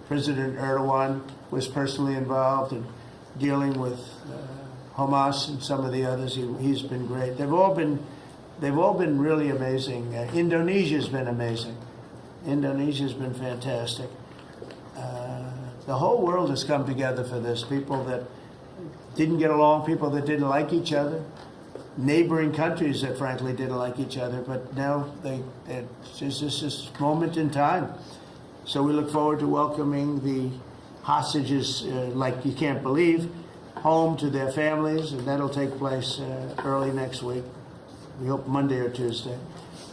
President Erdogan was personally involved in dealing with Hamas and some of the others. He's been great. They've all been really amazing. Indonesia's been amazing. Indonesia's been fantastic. The whole world has come together for this. People that didn't get along, people that didn't like each other, neighboring countries that frankly didn't like each other, but now it's just this moment in time. So we look forward to welcoming the hostages, like you can't believe, home to their families, and that'll take place early next week. We hope Monday or Tuesday.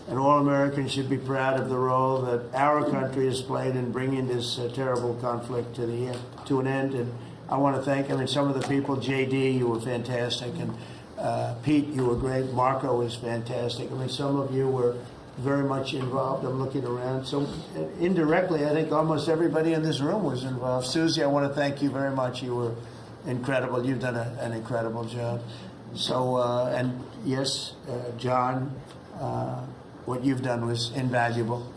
And all Americans should be proud of the role that our country has played in bringing this terrible conflict to an end. And I want to thank, some of the people, JD, you were fantastic, and Pete, you were great. Marco was fantastic. Some of you were very much involved. I'm looking around. So indirectly, I think almost everybody in this room was involved. Susie, I want to thank you very much. You were incredible. You've done an incredible job. So, and yes, John, what you've done was invaluable.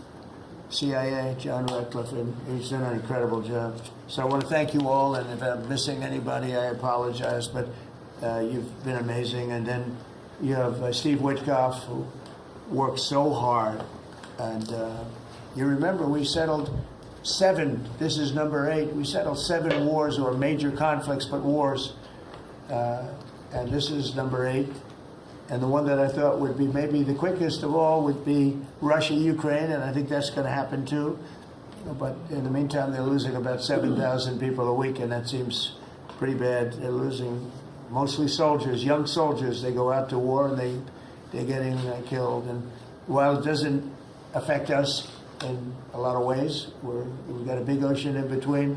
CIA, John Ratcliffe, and he's done an incredible job. So I want to thank you all, and if I'm missing anybody, I apologize, but you've been amazing. And then you have Steve Witkoff, who worked so hard. And you remember we settled 7, this is number 8, we settled 7 wars or major conflicts, but wars. And this is number 8. And the one that I thought would be maybe the quickest of all would be Russia-Ukraine, and I think that's going to happen too. But in the meantime, they're losing about 7,000 people a week, and that seems pretty bad. They're losing mostly soldiers, young soldiers. They go out to war, and they're getting killed. And while it doesn't affect us in a lot of ways, we've got a big ocean in between,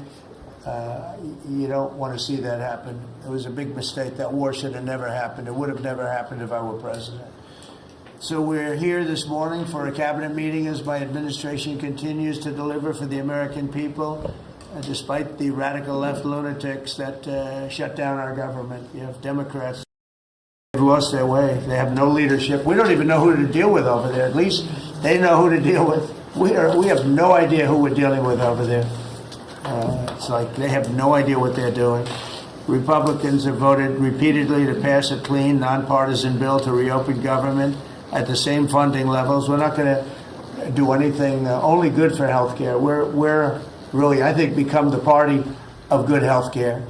you don't want to see that happen. It was a big mistake. That war should have never happened. It would have never happened if I were president. So we're here this morning for a cabinet meeting as my administration continues to deliver for the American people, despite the radical left lunatics that shut down our government. You have Democrats. They've lost their way. They have no leadership. We don't even know who to deal with over there. At least they know who to deal with. We have no idea who we're dealing with over there. It's like they have no idea what they're doing. Republicans have voted repeatedly to pass a clean, nonpartisan bill to reopen government at the same funding levels. We're not going to do anything only good for health care. We're really, I think, become the party of good health care.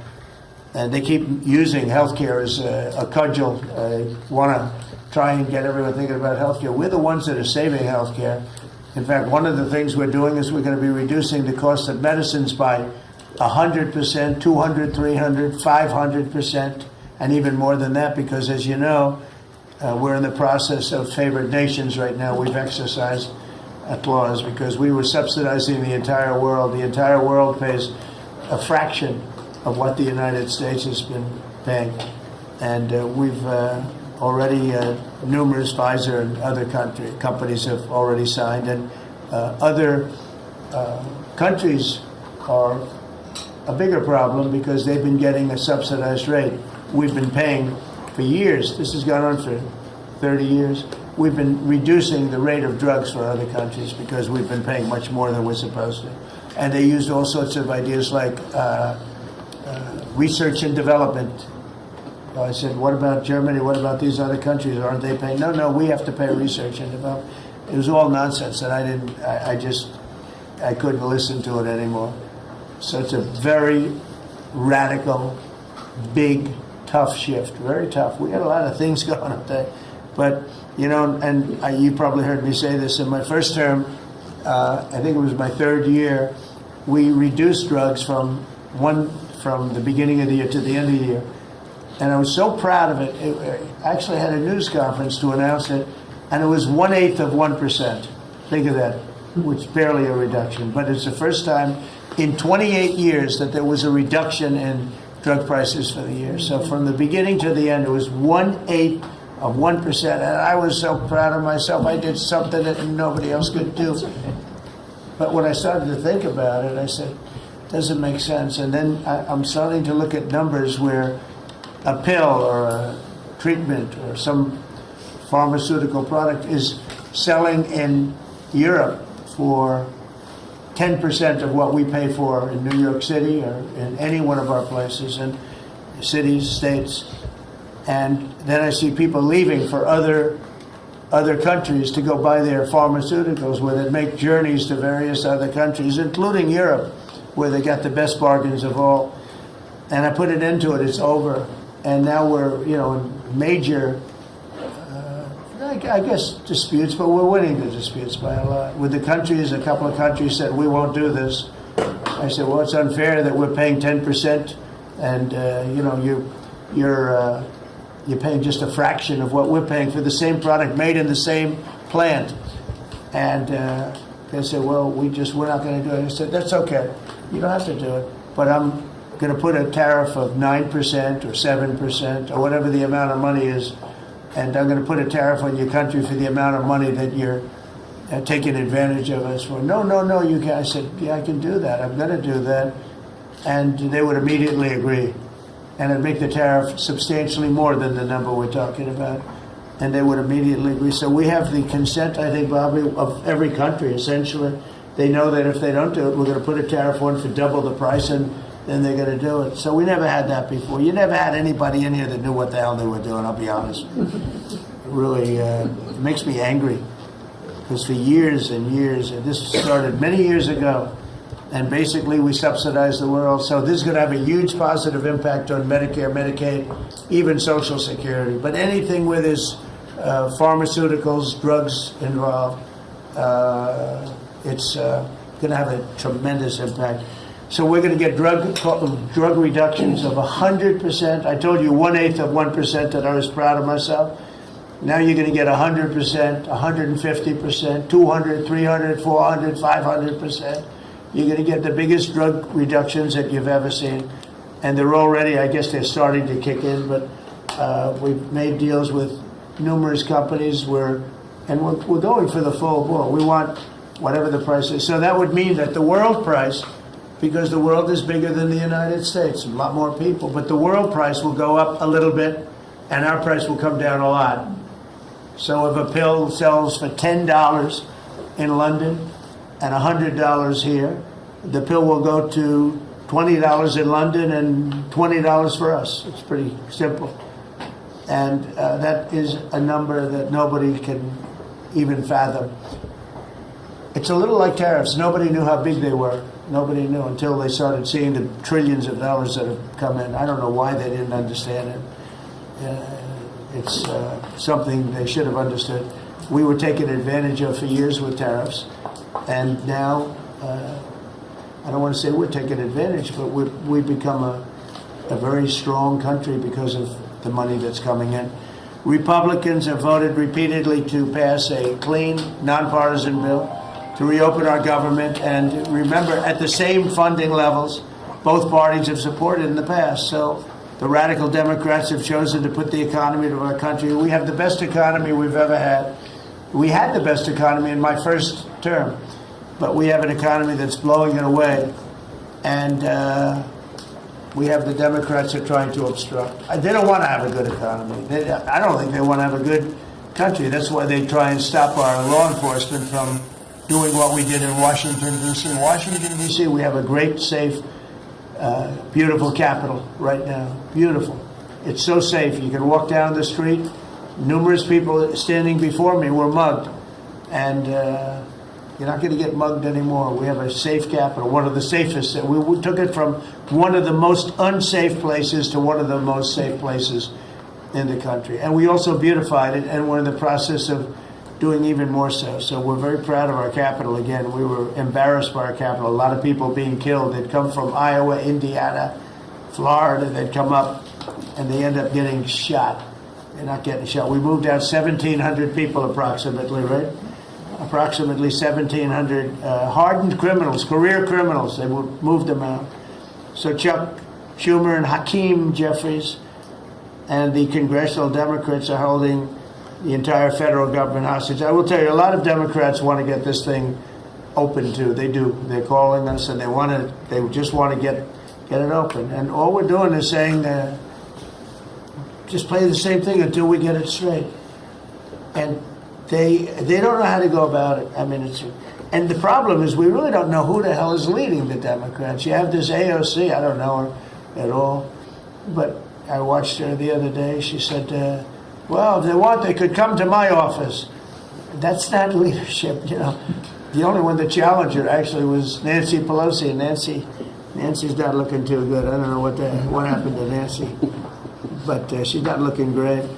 And they keep using health care as a cudgel. They want to try and get everyone thinking about health care. We're the ones that are saving health care. In fact, one of the things we're doing is we're going to be reducing the cost of medicines by 100%, 200, 300, 500%, and even more than that, because as you know, we're in the process of favored nations right now. We've exercised a clause because we were subsidizing the entire world. The entire world pays a fraction of what the United States has been paying. And we've already, numerous Pfizer and other companies have already signed, and other countries are a bigger problem because they've been getting a subsidized rate. We've been paying for years. This has gone on for 30 years. We've been reducing the rate of drugs for other countries because we've been paying much more than we're supposed to. And they used all sorts of ideas like research and development. I said, what about Germany? What about these other countries? Aren't they paying? No, we have to pay research and development. It was all nonsense, and I couldn't listen to it anymore. So it's a very radical, big, tough shift. Very tough. We got a lot of things going on there. But, and you probably heard me say this in my first term, I think it was my 3rd year, we reduced drugs from the beginning of the year to the end of the year. And I was so proud of it. I actually had a news conference to announce it, and it was 1/8 of 1%. Think of that, which is barely a reduction. But it's the first time in 28 years that there was a reduction in drug prices for the year. So from the beginning to the end, it was 1/8 of 1%. And I was so proud of myself. I did something that nobody else could do. But when I started to think about it, I said, it doesn't make sense. And then I'm starting to look at numbers where a pill or a treatment or some pharmaceutical product is selling in Europe for 10% of what we pay for in New York City or in any one of our places, and cities, states. And then I see people leaving for other countries to go buy their pharmaceuticals, where they make journeys to various other countries, including Europe, where they got the best bargains of all. And I put an end to it. It's over. And now we're, in major, I guess, disputes, but we're winning the disputes by a lot. With the countries, a couple of countries said, we won't do this. I said, well, it's unfair that we're paying 10%, and, you're paying just a fraction of what we're paying for the same product made in the same plant. And they said, well, we're not going to do it. I said, that's okay. You don't have to do it. But I'm going to put a tariff of 9% or 7% or whatever the amount of money is. And I'm going to put a tariff on your country for the amount of money that you're taking advantage of us for. No, you can't. I said, yeah, I can do that. I'm going to do that. And they would immediately agree. And it'd make the tariff substantially more than the number we're talking about. And they would immediately agree. So we have the consent, I think, Bobby, of every country, essentially. They know that if they don't do it, we're going to put a tariff on for double the price, and then they're going to do it. So we never had that before. You never had anybody in here that knew what the hell they were doing, I'll be honest. It really it makes me angry. Because for years and years, and this started many years ago, and basically we subsidize the world. So this is going to have a huge positive impact on Medicare, Medicaid, even Social Security. But anything where there's pharmaceuticals, drugs involved, it's going to have a tremendous impact. So we're going to get drug reductions of 100%. I told you 1/8 of 1% that I was proud of myself. Now you're going to get 100%, 150%, 200, 300, 400, 500%. You're going to get the biggest drug reductions that you've ever seen. And they're already, I guess they're starting to kick in, but we've made deals with numerous companies and we're going for the full ball. We want whatever the price is. So that would mean that the world price, because the world is bigger than the United States, a lot more people, but the world price will go up a little bit and our price will come down a lot. So if a pill sells for $10 in London and $100 here, the pill will go to $20 in London and $20 for us. It's pretty simple. And that is a number that nobody can even fathom. It's a little like tariffs. Nobody knew how big they were. Nobody knew until they started seeing the trillions of dollars that have come in. I don't know why they didn't understand it. It's something they should have understood. We were taken advantage of for years with tariffs. And now, I don't want to say we're taking advantage, but we've become a very strong country because of the money that's coming in. Republicans have voted repeatedly to pass a clean, nonpartisan bill to reopen our government. And remember, at the same funding levels, both parties have supported in the past. So the radical Democrats have chosen to put the economy of our country. We have the best economy we've ever had. We had the best economy in my first term, but we have an economy that's blowing it away. And we have the Democrats that are trying to obstruct. They don't want to have a good economy. I don't think they want to have a good country. That's why they try and stop our law enforcement from doing what we did in Washington, D.C. In Washington, D.C., we have a great, safe, beautiful capital right now. Beautiful. It's so safe. You can walk down the street. Numerous people standing before me were mugged. And you're not going to get mugged anymore. We have a safe capital, one of the safest. We took it from one of the most unsafe places to one of the most safe places in the country. And we also beautified it, and we're in the process of doing even more so. So we're very proud of our capital. Again, we were embarrassed by our capital. A lot of people being killed. They'd come from Iowa, Indiana, Florida. They'd come up, and they end up getting shot. They're not getting shot. We moved out 1,700 people approximately, right? Approximately 1,700 hardened criminals, career criminals. They moved them out. So Chuck Schumer and Hakeem Jeffries and the congressional Democrats are holding the entire federal government hostage. I will tell you, a lot of Democrats want to get this thing open too. They do. They're calling us, and they just want to get it open. And all we're doing is saying, just play the same thing until we get it straight. And they don't know how to go about it. I mean, And the problem is we really don't know who the hell is leading the Democrats. You have this AOC, I don't know her at all, but I watched her the other day. She said, well, if they want, they could come to my office. That's not leadership, you know. The only one that challenged her actually was Nancy Pelosi, and Nancy's not looking too good. I don't know what happened to Nancy, but she's not looking great.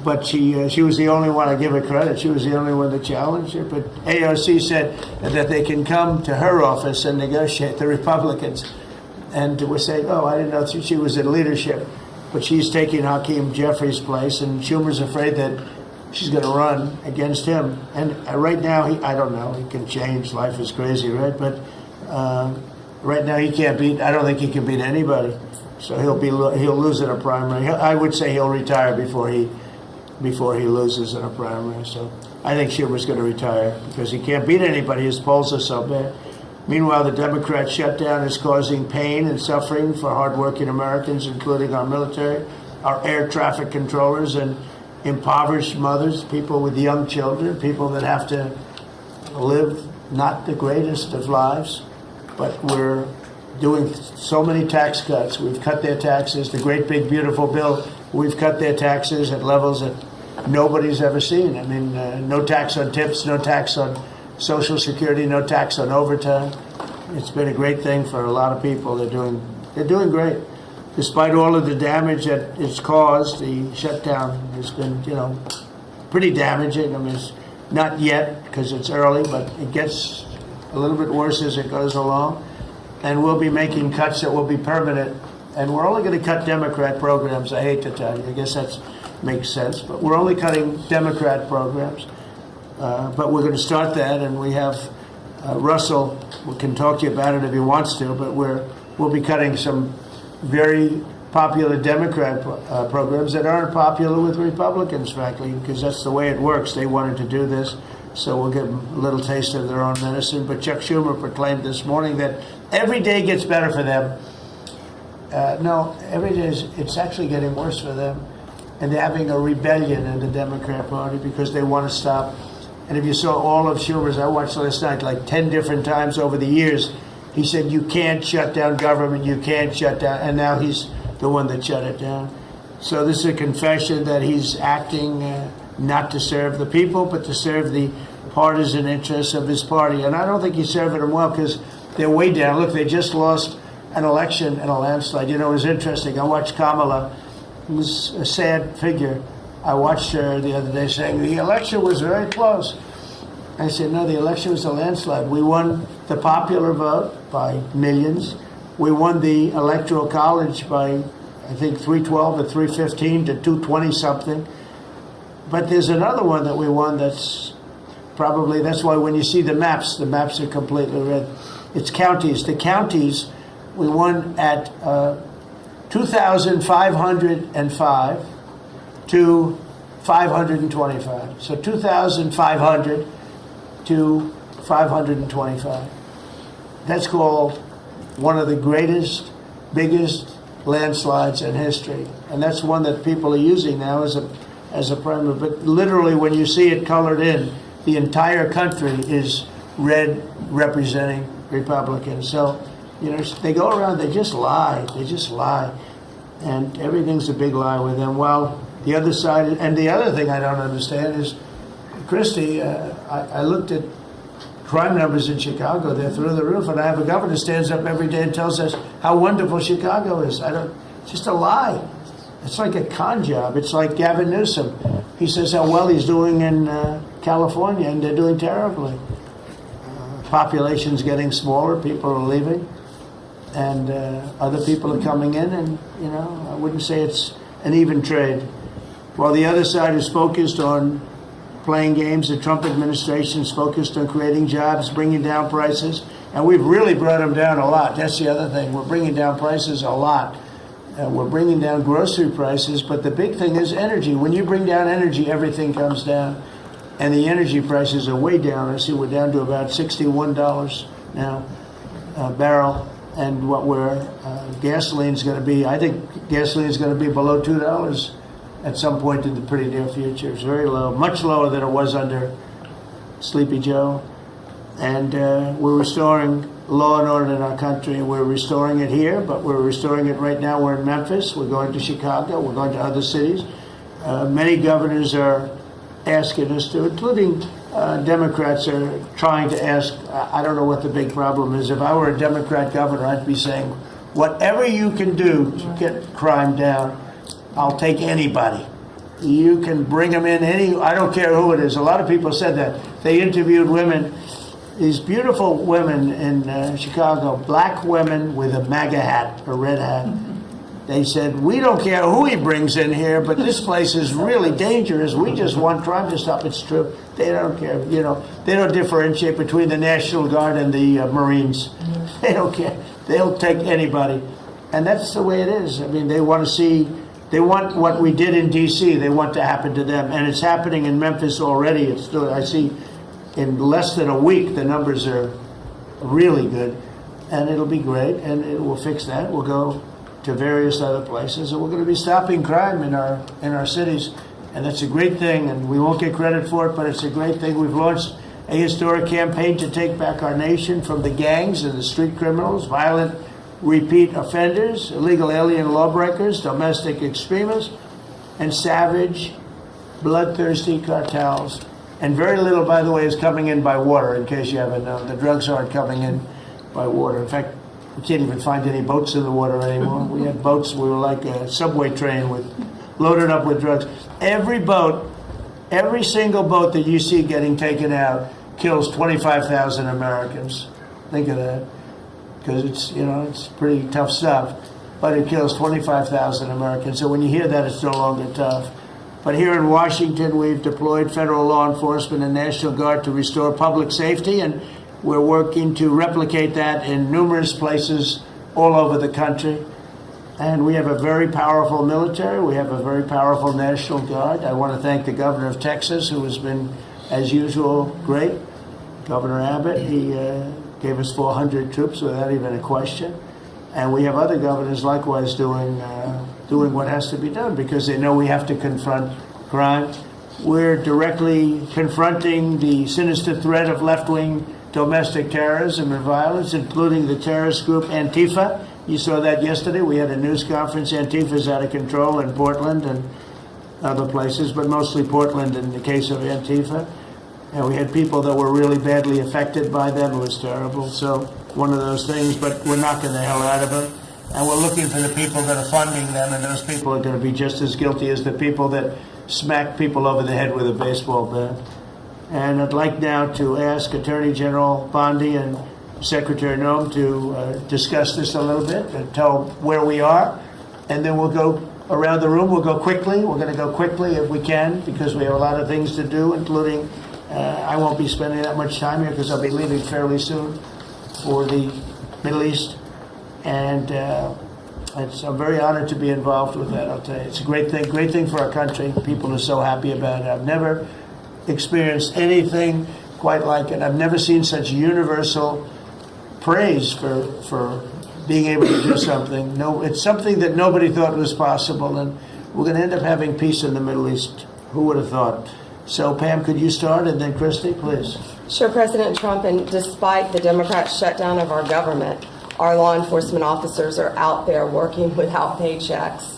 But she was the only one, I give her credit, she was the only one that challenged her. But AOC said that they can come to her office and negotiate, the Republicans. And we're saying, oh, I didn't know she was in leadership. But she's taking Hakeem Jeffries' place, and Schumer's afraid that she's going to run against him. And right now, I don't know, he can change, life is crazy, right? But right now he can't beat, I don't think he can beat anybody. So he'll lose in a primary. I would say he'll retire before he loses in a primary. So I think Schumer's going to retire because he can't beat anybody. His polls are so bad. Meanwhile, the Democrat shutdown is causing pain and suffering for hardworking Americans, including our military, our air traffic controllers, and impoverished mothers, people with young children, people that have to live not the greatest of lives. But we're doing so many tax cuts. We've cut their taxes. The great big beautiful bill, we've cut their taxes at levels that nobody's ever seen. I mean, no tax on tips, no tax on Social Security, no tax on overtime. It's been a great thing for a lot of people. They're doing great. Despite all of the damage that it's caused, the shutdown has been, you know, pretty damaging. I mean, it's not yet because it's early, but it gets a little bit worse as it goes along. And we'll be making cuts that will be permanent. And we're only going to cut Democrat programs. I hate to tell you. I guess that makes sense. But we're only cutting Democrat programs. But we're going to start that. And we have Russell, we can talk to you about it if he wants to, but we'll be cutting some very popular Democrat programs that aren't popular with Republicans, frankly, because that's the way it works. They wanted to do this, so we'll give them a little taste of their own medicine. But Chuck Schumer proclaimed this morning that every day gets better for them. No, every day it's actually getting worse for them. And they're having a rebellion in the Democrat Party because they want to stop. And if you saw all of Schumer's, I watched last night like 10 different times over the years, he said, you can't shut down government, you can't shut down. And now he's the one that shut it down. So this is a confession that he's acting not to serve the people, but to serve the partisan interests of his party. And I don't think he's serving them well because they're way down. Look, they just lost an election in a landslide. You know, it was interesting. I watched Kamala. It was a sad figure. I watched her the other day saying the election was very close. I said, no, the election was a landslide. We won the popular vote by millions. We won the Electoral College by, I think, 312 or 315 to 220 something. But there's another one that we won that's why when you see the maps are completely red. It's counties. The counties, we won at 2,505 to 525. So 2,500 to 525. That's called one of the greatest, biggest landslides in history. And that's one that people are using now as a primary. But literally, when you see it colored in, the entire country is red representing Republicans. So, you know, they go around, they just lie. They just lie. And everything's a big lie with them. Well, the other side, and the other thing I don't understand is, Christie, I looked at crime numbers in Chicago. They're through the roof. And I have a governor who stands up every day and tells us how wonderful Chicago is. It's just a lie. It's like a con job. It's like Gavin Newsom. He says how well he's doing in California, and they're doing terribly. Population's getting smaller. People are leaving. And other people are coming in. And, you know, I wouldn't say it's an even trade. While the other side is focused on playing games, the Trump administration is focused on creating jobs, bringing down prices. And we've really brought them down a lot. That's the other thing. We're bringing down prices a lot. We're bringing down grocery prices. But the big thing is energy. When you bring down energy, everything comes down. And the energy prices are way down. I see we're down to about $61 now a barrel. And what gasoline's going to be, I think gasoline's going to be below $2 at some point in the pretty near future. It's very low, much lower than it was under Sleepy Joe. And we're restoring law and order in our country, and we're restoring it here, but we're restoring it right now. We're in Memphis, we're going to Chicago, we're going to other cities. Many governors are asking us to, including Democrats are trying to ask. I don't know what the big problem is. If I were a Democrat governor, I'd be saying, whatever you can do to get crime down, I'll take anybody. You can bring them in I don't care who it is. A lot of people said that. They interviewed women, these beautiful women in Chicago, black women with a MAGA hat, a red hat. They said, we don't care who he brings in here, but this place is really dangerous. We just want crime to stop. It's true. They don't care. They don't differentiate between the National Guard and the Marines. They don't care. They'll take anybody. And that's the way it is. I mean, they want what we did in D.C., they want to happen to them. And it's happening in Memphis already. I see in less than a week, the numbers are really good. And it'll be great, and it will fix that. We'll go to various other places, and we're going to be stopping crime in our cities, and that's a great thing, and we won't get credit for it, but it's a great thing. We've launched a historic campaign to take back our nation from the gangs and the street criminals, violent repeat offenders, illegal alien lawbreakers, domestic extremists, and savage, bloodthirsty cartels. And very little, by the way, is coming in by water, in case you haven't known. The drugs aren't coming in by water. In fact, we can't even find any boats in the water anymore. We had boats, we were like a subway train loaded up with drugs. Every single boat that you see getting taken out kills 25,000 Americans. Think of that. Because it's pretty tough stuff. But it kills 25,000 Americans. So when you hear that, it's no longer tough. But here in Washington, we've deployed federal law enforcement and National Guard to restore public safety, and we're working to replicate that in numerous places all over the country. And we have a very powerful military. We have a very powerful National Guard. I want to thank the governor of Texas, who has been, as usual, great. Governor Abbott, he gave us 400 troops without even a question. And we have other governors likewise doing what has to be done, because they know we have to confront crime. We're directly confronting the sinister threat of left-wing domestic terrorism and violence, including the terrorist group Antifa. You saw that yesterday. We had a news conference. Antifa's out of control in Portland and other places, but mostly Portland in the case of Antifa. And we had people that were really badly affected by them. It was terrible. So one of those things, but we're knocking the hell out of them. And we're looking for the people that are funding them, and those people are going to be just as guilty as the people that smack people over the head with a baseball bat. And I'd like now to ask Attorney General Bondi and Secretary Noem to discuss this a little bit and tell where we are. And then we'll go around the room. We'll go quickly. We're going to go quickly if we can, because we have a lot of things to do, including I won't be spending that much time here because I'll be leaving fairly soon for the Middle East. And I'm very honored to be involved with that, I'll tell you. It's a great thing for our country. People are so happy about it. I've never experienced anything quite like it. I've never seen such universal praise for being able to do something. No, it's something that nobody thought was possible, and we're going to end up having peace in the Middle East. Who would have thought? So, Pam, could you start, and then Christy, please. Sure, President Trump, and despite the Democrat shutdown of our government, our law enforcement officers are out there working without paychecks,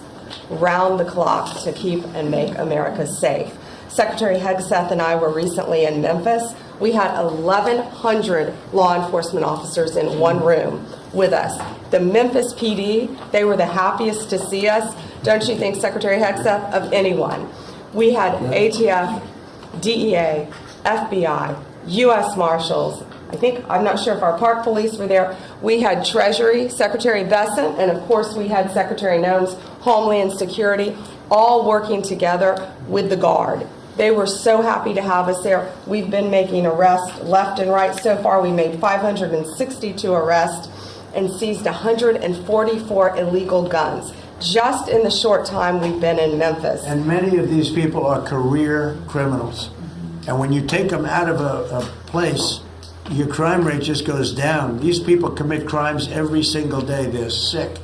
round the clock, to keep and make America safe. Secretary Hegseth and I were recently in Memphis. We had 1,100 law enforcement officers in one room with us. The Memphis PD, they were the happiest to see us, don't you think, Secretary Hegseth, of anyone. We had ATF, DEA, FBI, U.S. Marshals. I'm not sure if our park police were there. We had Treasury, Secretary Bessent, and of course we had Secretary Noem's Homeland Security, all working together with the Guard. They were so happy to have us there. We've been making arrests left and right. So far, we made 562 arrests and seized 144 illegal guns just in the short time we've been in Memphis. And many of these people are career criminals. And when you take them out of a place, your crime rate just goes down. These people commit crimes every single day. They're sick.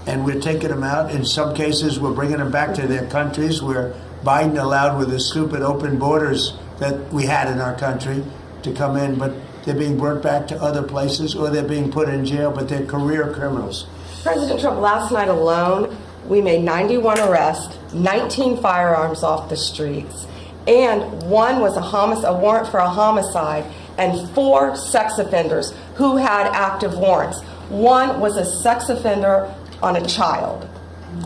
And we're taking them out. In some cases, we're bringing them back to their countries where Biden allowed, with the stupid open borders that we had in our country, to come in. But they're being brought back to other places, or they're being put in jail, but they're career criminals. President Trump, last night alone, we made 91 arrests, 19 firearms off the streets, and one was a warrant for a homicide, and 4 sex offenders who had active warrants. One was a sex offender on a child.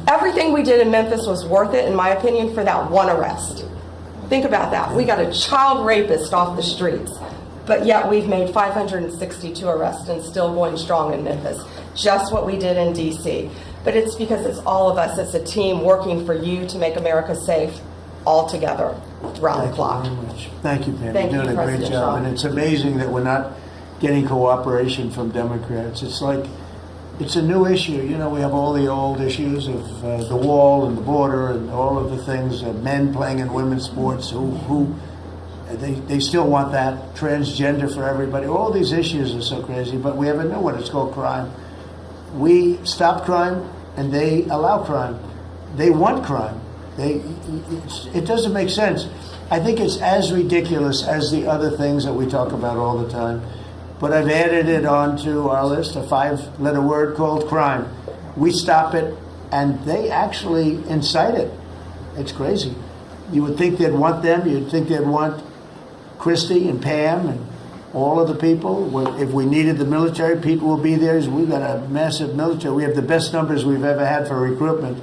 Everything we did in Memphis was worth it, in my opinion, for that one arrest. Think about that. We got a child rapist off the streets, but yet we've made 562 arrests and still going strong in Memphis. Just what we did in D.C. But it's because it's all of us. It's a team working for you to make America safe all together round the clock. Thank you very much. Thank you, Pam. Thank You're you, doing a great President job. Trump. And it's amazing that we're not getting cooperation from Democrats. It's like, it's a new issue. You know, we have all the old issues of the wall and the border and all of the things, men playing in women's sports they still want that, transgender for everybody. All these issues are so crazy, but we have a new one. It's called crime. We stop crime and they allow crime. They want crime. It doesn't make sense. I think it's as ridiculous as the other things that we talk about all the time. But I've added it onto our list, a 5-letter word called crime. We stop it, and they actually incite it. It's crazy. You would think they'd want them. You'd think they'd want Christy and Pam and all of the people. If we needed the military, people will be there. We've got a massive military. We have the best numbers we've ever had for recruitment.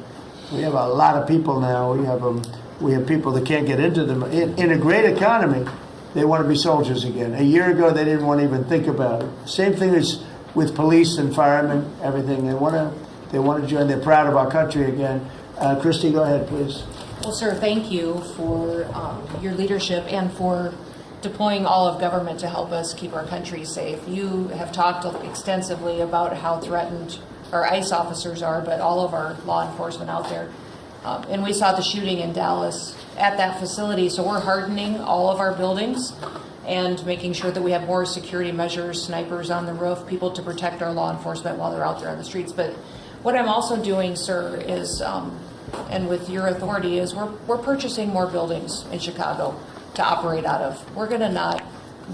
We have a lot of people now. We have people that can't get into them. In a great economy, they want to be soldiers again. A year ago, they didn't want to even think about it. Same thing as with police and firemen, everything. They want to join. They're proud of our country again. Christy, go ahead, please. Well, sir, thank you for your leadership and for deploying all of government to help us keep our country safe. You have talked extensively about how threatened our ICE officers are, but all of our law enforcement out there. And we saw the shooting in Dallas at that facility, so we're hardening all of our buildings and making sure that we have more security measures, snipers on the roof, people to protect our law enforcement while they're out there on the streets. But what I'm also doing, sir, is, and with your authority, is we're purchasing more buildings in Chicago to operate out of. We're going to not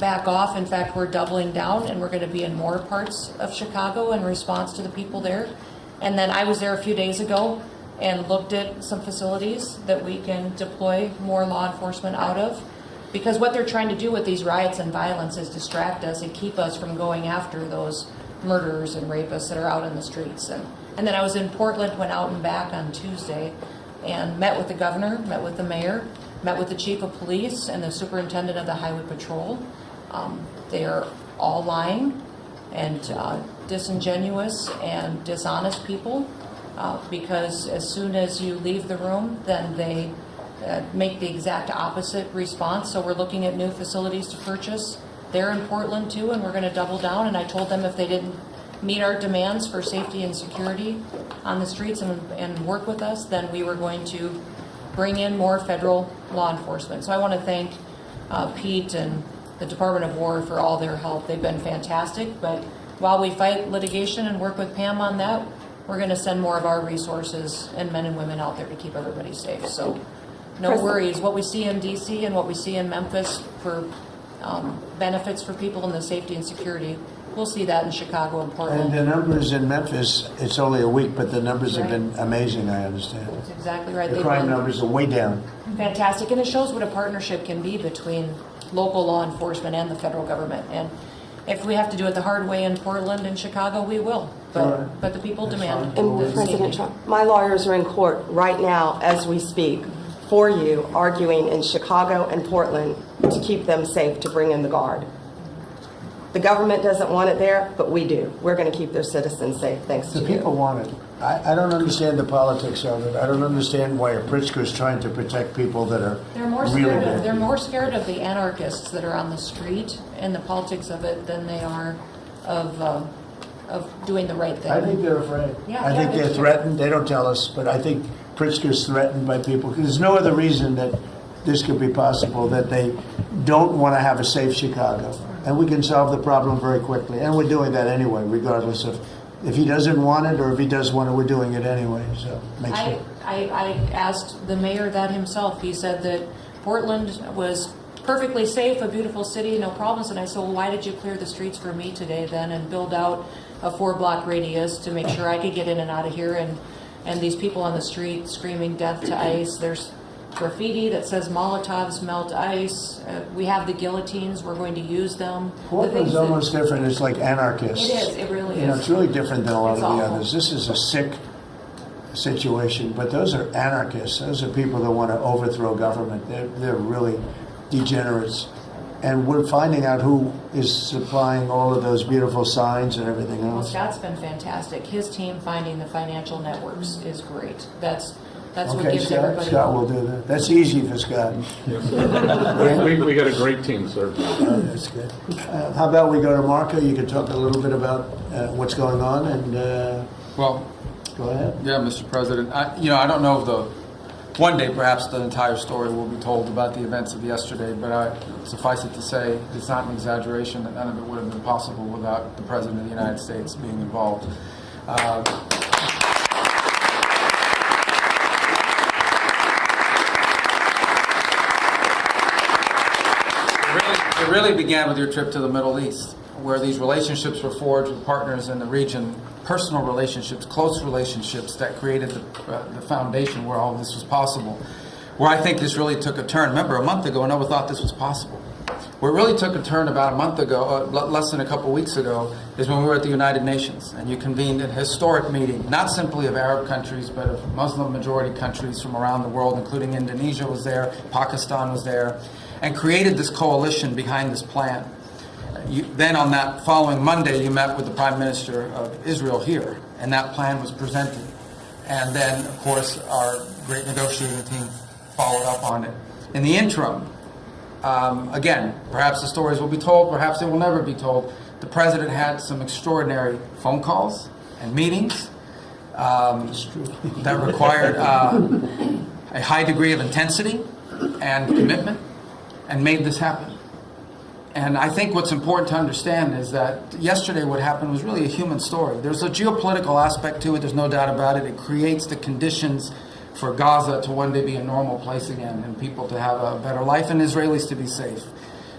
back off. In fact, we're doubling down, and we're going to be in more parts of Chicago in response to the people there. And then I was there a few days ago and looked at some facilities that we can deploy more law enforcement out of. Because what they're trying to do with these riots and violence is distract us and keep us from going after those murderers and rapists that are out in the streets. And then I was in Portland, went out and back on Tuesday, and met with the governor, met with the mayor, met with the chief of police and the superintendent of the highway patrol. They are all lying and disingenuous and dishonest people. Because as soon as you leave the room, then they make the exact opposite response. So we're looking at new facilities to purchase. They're in Portland too, and we're going to double down. And I told them if they didn't meet our demands for safety and security on the streets and work with us, then we were going to bring in more federal law enforcement. So I want to thank Pete and the Department of War for all their help. They've been fantastic. But while we fight litigation and work with Pam on that, we're going to send more of our resources and men and women out there to keep everybody safe. So no worries. What we see in D.C. and what we see in Memphis for benefits for people in the safety and security, we'll see that in Chicago and Portland. And the numbers in Memphis, it's only a week, but the numbers have been amazing, I understand. That's exactly right. The crime numbers are way down. Fantastic. And it shows what a partnership can be between local law enforcement and the federal government. And if we have to do it the hard way in Portland and Chicago, we will. But the people demand it. And President Trump, my lawyers are in court right now as we speak for you, arguing in Chicago and Portland to keep them safe, to bring in the guard. The government doesn't want it there, but we do. We're going to keep their citizens safe, thanks to you. The people want it. I don't understand the politics of it. I don't understand why a Pritzker is trying to protect people that are really bad. They're more scared of the anarchists that are on the street and the politics of it than they are of doing the right thing. I think they're afraid. Yeah, I think they're threatened. They don't tell us, but I think Pritzker's threatened by people. There's no other reason that this could be possible, that they don't want to have a safe Chicago. And we can solve the problem very quickly. And we're doing that anyway, regardless of if he doesn't want it or if he does want it, we're doing it anyway. So make sure. I asked the mayor that himself. He said that Portland was perfectly safe, a beautiful city, no problems. And I said, well, why did you clear the streets for me today then and build out a 4-block radius to make sure I could get in and out of here? And these people on the street screaming death to ICE. There's graffiti that says Molotovs melt ice. We have the guillotines. We're going to use them. Portland's almost different. It's like anarchists. It is. It really You know, is. it's really different than a lot It's of the awful. others. This is a sick situation, but those are anarchists. Those are people that want to overthrow government. They're really degenerates. And we're finding out who is supplying all of those beautiful signs and everything Well, else. Scott's been fantastic. His team finding the financial networks is great. That's what Okay, gives Scott, everybody. Scott will do that. That's easy for Scott. We got a great team, sir. That's good. How about we go to Marco? You can talk a little bit about what's going on, and Well, go ahead. yeah, Mr. President. I don't know if one day perhaps the entire story will be told about the events of yesterday, but suffice it to say, it's not an exaggeration that none of it would have been possible without the President of the United States being involved. It really began with your trip to the Middle East, where these relationships were forged with partners in the region, personal relationships, close relationships that created the foundation where all this was possible. Where I think this really took a turn. Remember, a month ago, no one thought this was possible. Where it really took a turn about a month ago, less than a couple weeks ago, is when we were at the United Nations, and you convened a historic meeting, not simply of Arab countries, but of Muslim-majority countries from around the world, including Indonesia was there, Pakistan was there, and created this coalition behind this plan. Then on that following Monday, you met with the Prime Minister of Israel here, and that plan was presented. And then, of course, our great negotiating team followed up on it. In the interim, again, perhaps the stories will be told, perhaps they will never be told. The President had some extraordinary phone calls and meetings that required a high degree of intensity and commitment, and made this happen. And I think what's important to understand is that yesterday what happened was really a human story. There's a geopolitical aspect to it, there's no doubt about it. It creates the conditions for Gaza to one day be a normal place again, and people to have a better life, and Israelis to be safe.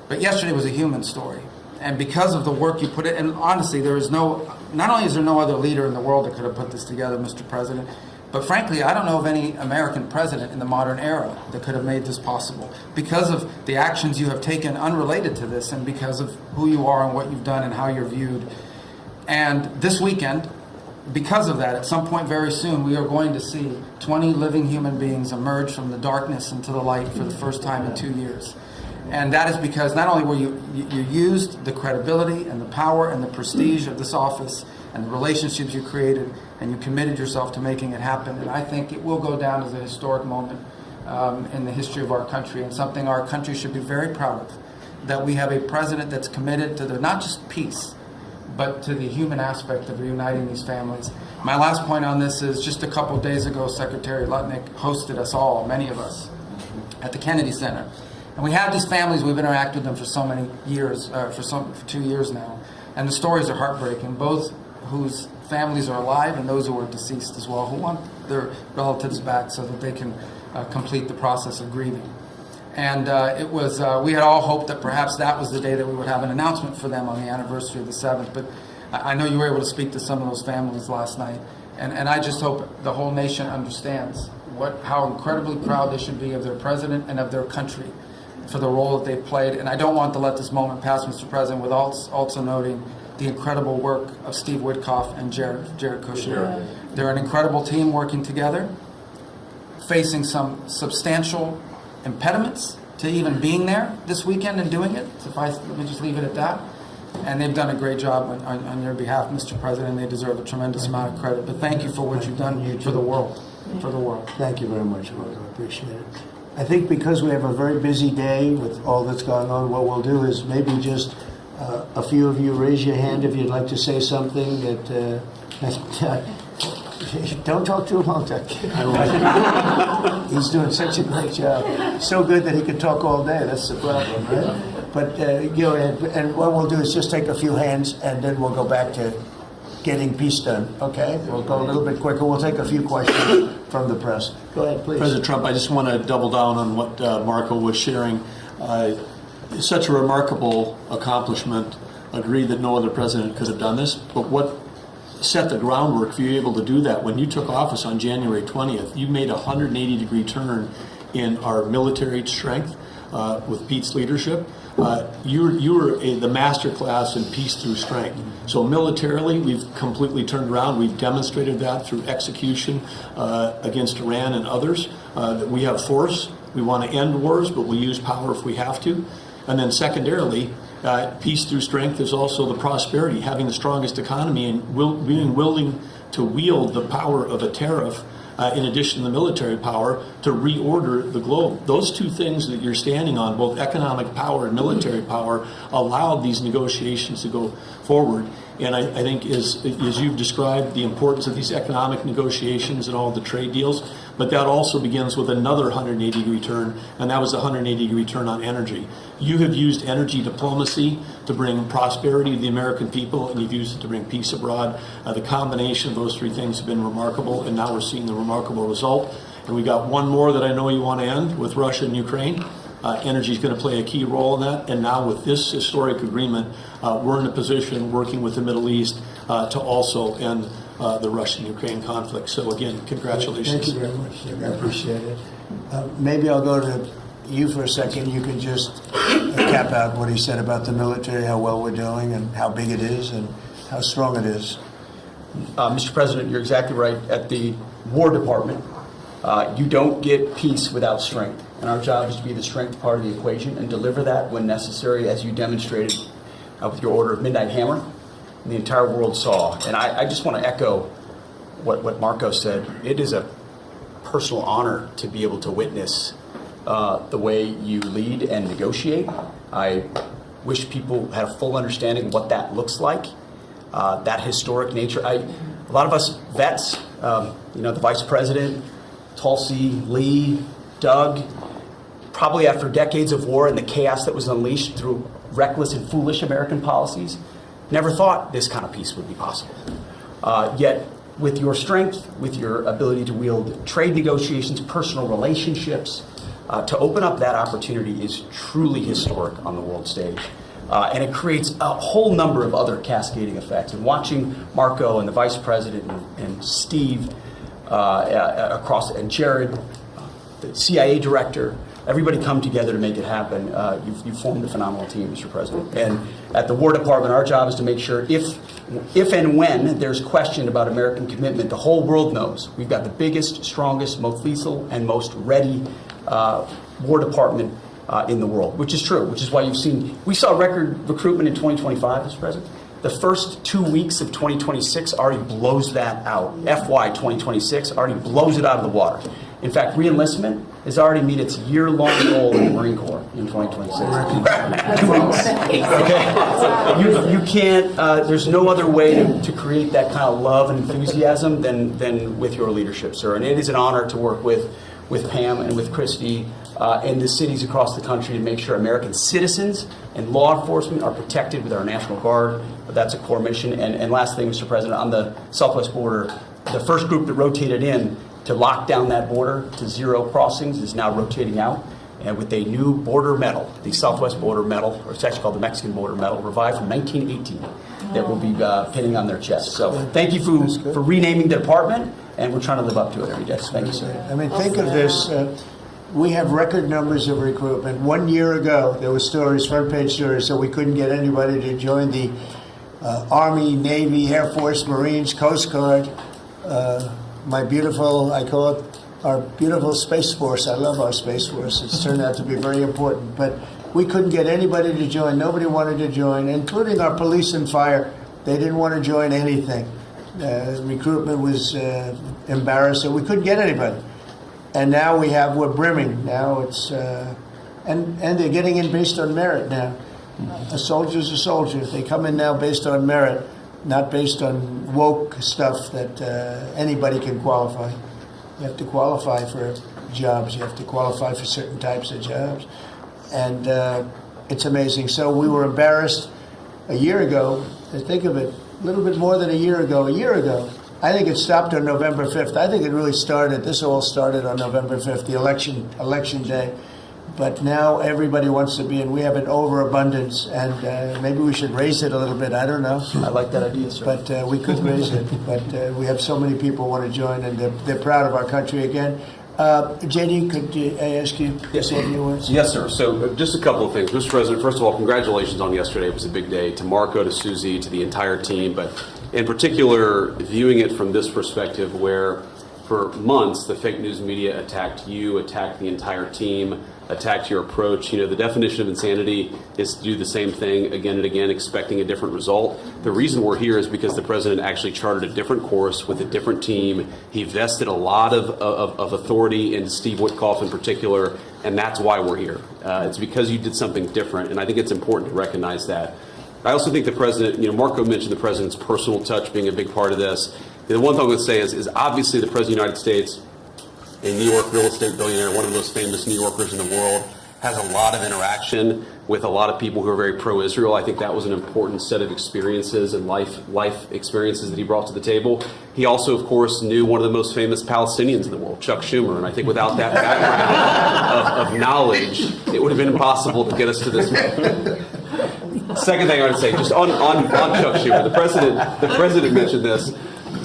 But yesterday was a human story. And because of the work you put in, and honestly, not only is there no other leader in the world that could have put this together, Mr. President, but frankly, I don't know of any American president in the modern era that could have made this possible. Because of the actions you have taken unrelated to this, and because of who you are and what you've done and how you're viewed. And this weekend, because of that, at some point very soon, we are going to see 20 living human beings emerge from the darkness into the light for the first time in 2 years. And that is because not only were you used the credibility and the power and the prestige of this office and the relationships you created, and you committed yourself to making it happen. And I think it will go down as a historic moment in the history of our country, and something our country should be very proud of, that we have a president that's committed to not just peace, but to the human aspect of reuniting these families. My last point on this is just a couple of days ago, Secretary Lutnick hosted us all, many of us, at the Kennedy Center. And we have these families, we've interacted with them for so many years, for 2 years now. And the stories are heartbreaking, both whose families are alive and those who are deceased as well, who want their relatives back so that they can complete the process of grieving. And we had all hoped that perhaps that was the day that we would have an announcement for them on the anniversary of the 7th. But I know you were able to speak to some of those families last night. And I just hope the whole nation understands how incredibly proud they should be of their president and of their country for the role that they've played. And I don't want to let this moment pass, Mr. President, without also noting the incredible work of Steve Witkoff and Jared Kushner. Yeah. They're an incredible team working together, facing some substantial impediments to even being there this weekend and doing it. Let me just leave it at that. And they've done a great job on your behalf, Mr. President. They deserve a tremendous amount of credit. But thank you for what you've done for the world. For the world. Thank you very much, Marco. I appreciate it. I think because we have a very busy day with all that's going on, what we'll do is maybe just a few of you raise your hand if you'd like to say something that don't talk too long. He's doing such a great job. So good that he can talk all day. That's the problem, right? But go ahead. And what we'll do is just take a few hands, and then we'll go back to getting peace done. Okay? We'll go a little bit quicker. We'll take a few questions from the press. Go ahead, please. President Trump, I just want to double down on what Marco was sharing. such a remarkable accomplishment. Agree that no other president could have done this, but what set the groundwork for you able to do that? When you took office on January 20th, you made a 180-degree turn in our military strength with Pete's leadership. You were the master class in peace through strength. So militarily, we've completely turned around. We've demonstrated that through execution against Iran and others, that we have force. We want to end wars, but we use power if we have to. And then secondarily, peace through strength is also the prosperity, having the strongest economy and being willing to wield the power of a tariff in addition to the military power to reorder the globe. Those two things that you're standing on, both economic power and military power, allowed these negotiations to go forward. And I think as you've described the importance of these economic negotiations and all the trade deals, but that also begins with another 180-degree turn, and that was a 180-degree turn on energy. You have used energy diplomacy to bring prosperity to the American people, and you've used it to bring peace abroad. The combination of those three things have been remarkable, and now we're seeing the remarkable result. And we got one more that I know you want to end with Russia and Ukraine. Energy is going to play a key role in that. And now with this historic agreement, we're in a position working with the Middle East to also end the Russian-Ukraine conflict. So again, congratulations. Thank you very much, Jim. I appreciate it. Maybe I'll go to you for a second. You can just cap out what he said about the military, how well we're doing, and how big it is, and how strong it is. Mr. President, you're exactly right. At the War Department, you don't get peace without strength. And our job is to be the strength part of the equation and deliver that when necessary, as you demonstrated with your Order of Midnight Hammer. And the entire world saw. And I just want to echo what Marco said. It is a personal honor to be able to witness the way you lead and negotiate. I wish people had a full understanding of what that looks like, that historic nature. A lot of us vets, the Vice President, Tulsi, Lee, Doug, probably after decades of war and the chaos that was unleashed through reckless and foolish American policies, never thought this kind of peace would be possible. Yet, with your strength, with your ability to wield trade negotiations, personal relationships, to open up that opportunity is truly historic on the world stage. And it creates a whole number of other cascading effects. And watching Marco and the Vice President and Steve and Jared, the CIA director, everybody come together to make it happen. You've formed a phenomenal team, Mr. President. And at the War Department, our job is to make sure if and when there's question about American commitment, the whole world knows we've got the biggest, strongest, most lethal, and most ready War Department in the world, which is true, which is why we saw record recruitment in 2025, Mr. President. The first 2 weeks of 2026 already blows that out. FY 2026 already blows it out of the water. In fact, re-enlistment has already met its year-long goal in the Marine Corps in 2026. 2 weeks. Okay. You can't. There's no other way to create that kind of love and enthusiasm than with your leadership, sir. And it is an honor to work with Pam and with Christy and the cities across the country to make sure American citizens and law enforcement are protected with our National Guard. That's a core mission. And last thing, Mr. President, on the southwest border, the first group that rotated in to lock down that border to zero crossings is now rotating out. And with a new border medal, the Southwest Border Medal, or it's actually called the Mexican Border Medal, revived from 1918, that will be pinning on their chest. So thank you for renaming the department, and we're trying to live up to it every day. So thank you, sir. I mean, think of this. We have record numbers of recruitment. 1 year ago, there were stories, front-page stories, so we couldn't get anybody to join the Army, Navy, Air Force, Marines, Coast Guard. My beautiful, I call it our beautiful Space Force. I love our Space Force. It's turned out to be very important. But we couldn't get anybody to join. Nobody wanted to join, including our police and fire. They didn't want to join anything. Recruitment was embarrassed, so we couldn't get anybody. And now we're brimming. Now it's, and they're getting in based on merit now. A soldier's a soldier. They come in now based on merit, not based on woke stuff that anybody can qualify. You have to qualify for jobs. You have to qualify for certain types of jobs. And it's amazing. So we were embarrassed a year ago. Think of it, a little bit more than a year ago. I think it stopped on November 5th. I think it really started, this all started on November 5th, the election day. but now everybody wants to be, and we have an overabundance, and maybe we should raise it a little bit. I don't know. I like that idea, sir. But we could raise it. But we have so many people want to join, and they're proud of our country again. JD, could I ask you to say a few words? Yes, sir. So just a couple of things. Mr. President, first of all, congratulations on yesterday. It was a big day to Marco, to Susie, to the entire team. But in particular, viewing it from this perspective where for months the fake news media attacked you, attacked the entire team, attacked your approach. The definition of insanity is to do the same thing again and again, expecting a different result. The reason we're here is because the president actually charted a different course with a different team. He vested a lot of authority in Steve Witkoff in particular, and that's why we're here. It's because you did something different, and I think it's important to recognize that. I also think the president, Marco mentioned the president's personal touch being a big part of this. The one thing I would say is obviously the President of the United States, a New York real estate billionaire, one of the most famous New Yorkers in the world, has a lot of interaction with a lot of people who are very pro-Israel. I think that was an important set of experiences and life experiences that he brought to the table. He also, of course, knew one of the most famous Palestinians in the world, Chuck Schumer. And I think without that background of knowledge, it would have been impossible to get us to this moment. Second thing I would say, just on Chuck Schumer, the president mentioned this,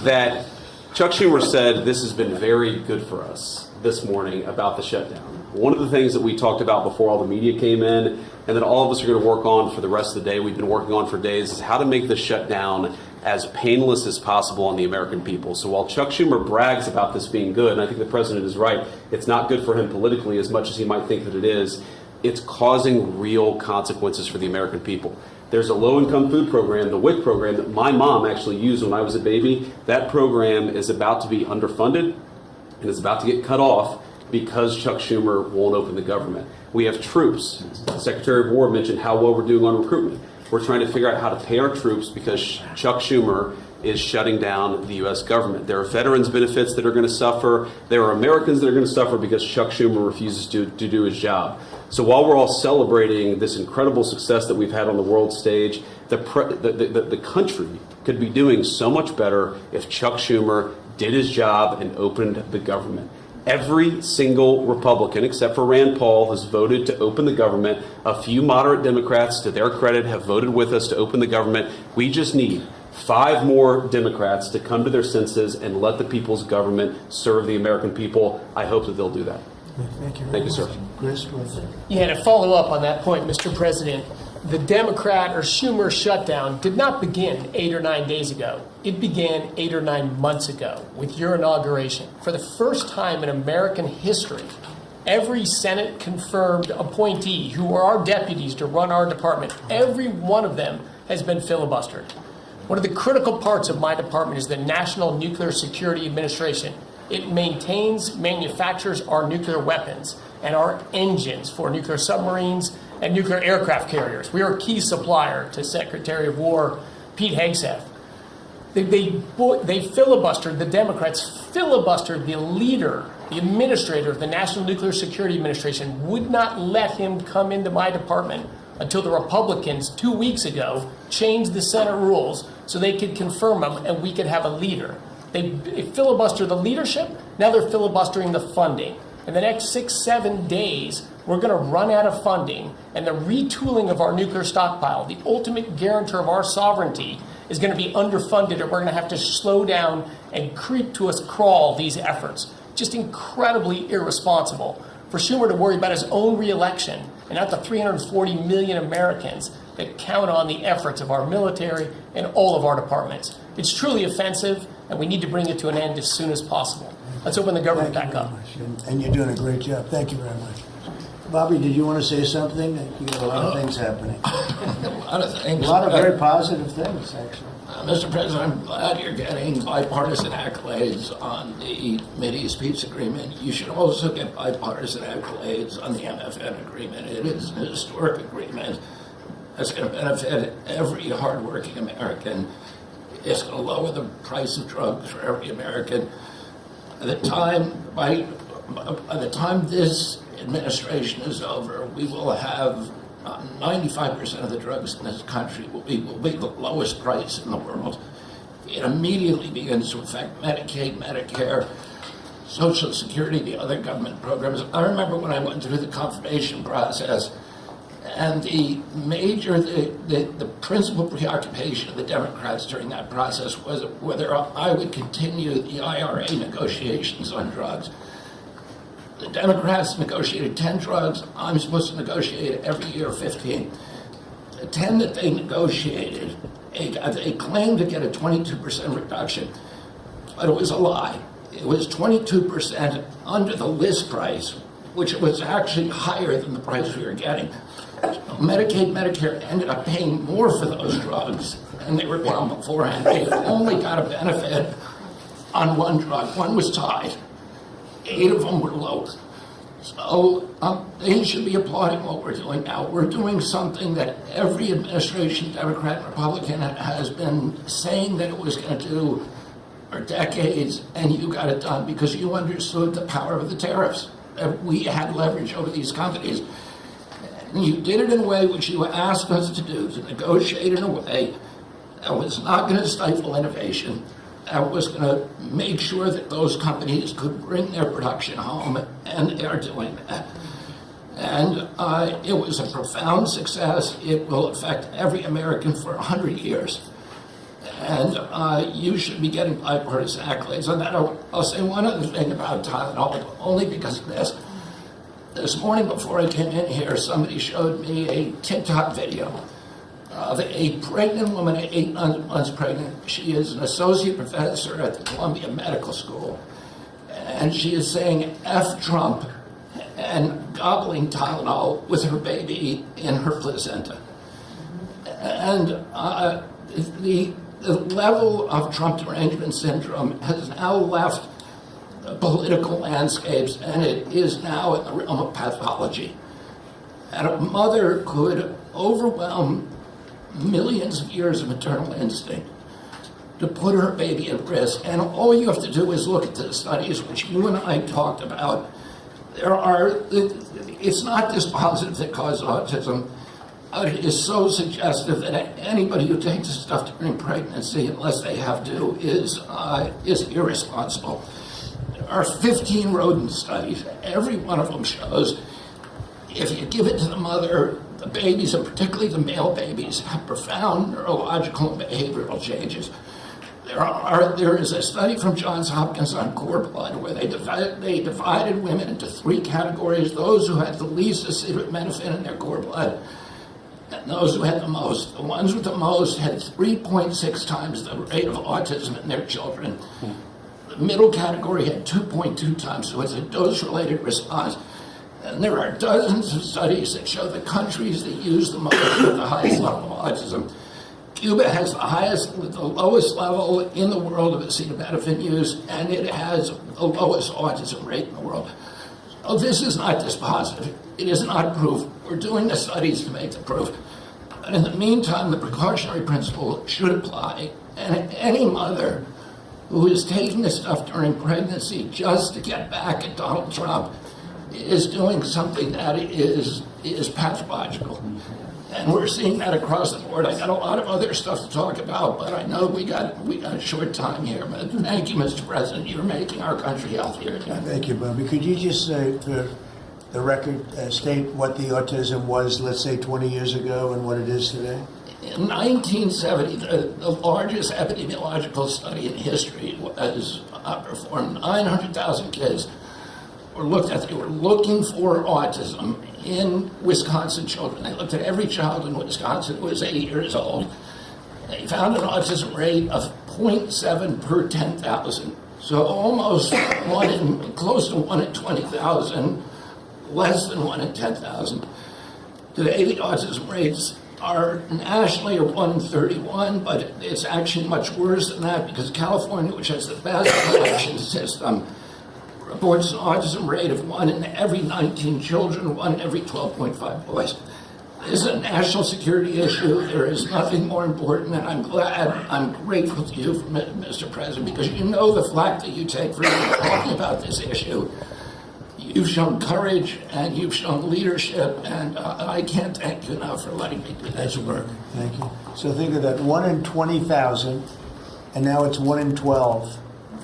that Chuck Schumer said this has been very good for us this morning about the shutdown. One of the things that we talked about before all the media came in, and that all of us are going to work on for the rest of the day, we've been working on for days, is how to make the shutdown as painless as possible on the American people. So while Chuck Schumer brags about this being good, and I think the president is right, it's not good for him politically as much as he might think that it is. It's causing real consequences for the American people. There's a low-income food program, the WIC program, that my mom actually used when I was a baby. That program is about to be underfunded and is about to get cut off because Chuck Schumer won't open the government. We have troops. The Secretary of War mentioned how well we're doing on recruitment. We're trying to figure out how to pay our troops because Chuck Schumer is shutting down the U.S. government. There are veterans benefits that are going to suffer. There are Americans that are going to suffer because Chuck Schumer refuses to do his job. So while we're all celebrating this incredible success that we've had on the world stage, the country could be doing so much better if Chuck Schumer did his job and opened the government. Every single Republican, except for Rand Paul, has voted to open the government. A few moderate Democrats, to their credit, have voted with us to open the government. We just need 5 more Democrats to come to their senses and let the people's government serve the American people. I hope that they'll do that. Thank you. Thank you, sir. Chris, what's it? Yeah, to follow up on that point, Mr. President, the Democrat or Schumer shutdown did not begin 8 or 9 days ago. It began 8 or 9 months ago with your inauguration. For the first time in American history, every Senate confirmed appointee who were our deputies to run our department, every one of them has been filibustered. One of the critical parts of my department is the National Nuclear Security Administration. It maintains, manufactures our nuclear weapons and our engines for nuclear submarines and nuclear aircraft carriers. We are a key supplier to Secretary of War Pete Hegseth. They filibustered, the Democrats filibustered the leader, the administrator of the National Nuclear Security Administration, would not let him come into my department until the Republicans 2 weeks ago changed the Senate rules so they could confirm him and we could have a leader. They filibustered the leadership, now they're filibustering the funding. In the next 6-7 days, we're going to run out of funding, and the retooling of our nuclear stockpile, the ultimate guarantor of our sovereignty, is going to be underfunded, and we're going to have to slow down and creep to a crawl these efforts. Just incredibly irresponsible for Schumer to worry about his own reelection and not the 340 million Americans that count on the efforts of our military and all of our departments. It's truly offensive, and we need to bring it to an end as soon as possible. Let's open the government back up. And you're doing a great job. Thank you very much. Bobby, did you want to say something? You got a lot of things happening. A lot of things. A lot of very positive things, actually. Mr. President, I'm glad you're getting bipartisan accolades on the Mideast peace agreement. You should also get bipartisan accolades on the MFN agreement. It is a historic agreement that's going to benefit every hardworking American. It's going to lower the price of drugs for every American. By the time this administration is over, we will have 95% of the drugs in this country will be the lowest price in the world. It immediately begins to affect Medicaid, Medicare, Social Security, the other government programs. I remember when I went through the confirmation process, and the principal preoccupation of the Democrats during that process was whether I would continue the IRA negotiations on drugs. The Democrats negotiated 10 drugs. I'm supposed to negotiate every year 15. The 10 that they negotiated, they claimed to get a 22% reduction, but it was a lie. It was 22% under the list price, which was actually higher than the price we were getting. Medicaid, Medicare ended up paying more for those drugs than they were paying beforehand. They only got a benefit on one drug. One was tied. 8 of them were low. So they should be applauding what we're doing now. We're doing something that every administration, Democrat and Republican, has been saying that it was going to do for decades, and you got it done because you understood the power of the tariffs. We had leverage over these companies. And you did it in a way which you asked us to do, to negotiate in a way that was not going to stifle innovation, that was going to make sure that those companies could bring their production home, and they are doing that. And it was a profound success. It will affect every American for 100 years. And you should be getting bipartisan accolades on that. I'll say one other thing about Tylenol, only because of this. This morning before I came in here, somebody showed me a TikTok video of a pregnant woman, 8 months pregnant. She is an associate professor at the Columbia Medical School. And she is saying F Trump and gobbling Tylenol with her baby in her placenta. And the level of Trump derangement syndrome has now left political landscapes, and it is now in the realm of pathology. And a mother could overwhelm millions of years of maternal instinct to put her baby at risk. And all you have to do is look at the studies which you and I talked about. It's not dispositive that causes autism. It is so suggestive that anybody who takes this stuff during pregnancy, unless they have to, is irresponsible. There are 15 rodent studies. Every one of them shows if you give it to the mother, the babies, and particularly the male babies, have profound neurological and behavioral changes. There is a study from Johns Hopkins on cord blood where they divided women into 3 categories: those who had the least acetaminophen in their cord blood, and those who had the most. The ones with the most had 3.6 times the rate of autism in their children. The middle category had 2.2 times, so it's a dose-related response. And there are dozens of studies that show the countries that use the most have the highest level of autism. Cuba has the lowest level in the world of acetaminophen use, and it has the lowest autism rate in the world. So this is not dispositive. It is not proof. We're doing the studies to make the proof. But in the meantime, the precautionary principle should apply, and any mother who is taking this stuff during pregnancy just to get back at Donald Trump is doing something that is pathological. And we're seeing that across the board. I got a lot of other stuff to talk about, but I know we got a short time here. But thank you, Mr. President. You're making our country healthier again. Thank you, Bobby. Could you just say, for the record, state what the autism was, let's say, 20 years ago and what it is today? In 1970, the largest epidemiological study in history was performed. 900,000 kids were looked at. They were looking for autism in Wisconsin children. They looked at every child in Wisconsin who was 8 years old. They found an autism rate of 0.7 per 10,000. So almost close to 1 in 20,000, less than 1 in 10,000. Today, the autism rates are nationally 1 in 31, but it's actually much worse than that because California, which has the best collection system, reports an autism rate of 1 in every 19 children, 1 in every 12.5 boys. This is a national security issue. There is nothing more important, and I'm grateful to you, Mr. President, because you know the flack that you take for talking about this issue. You've shown courage and you've shown leadership, and I can't thank you enough for letting me do this work. Thank you. So think of that, 1 in 20,000, and now it's 1 in 12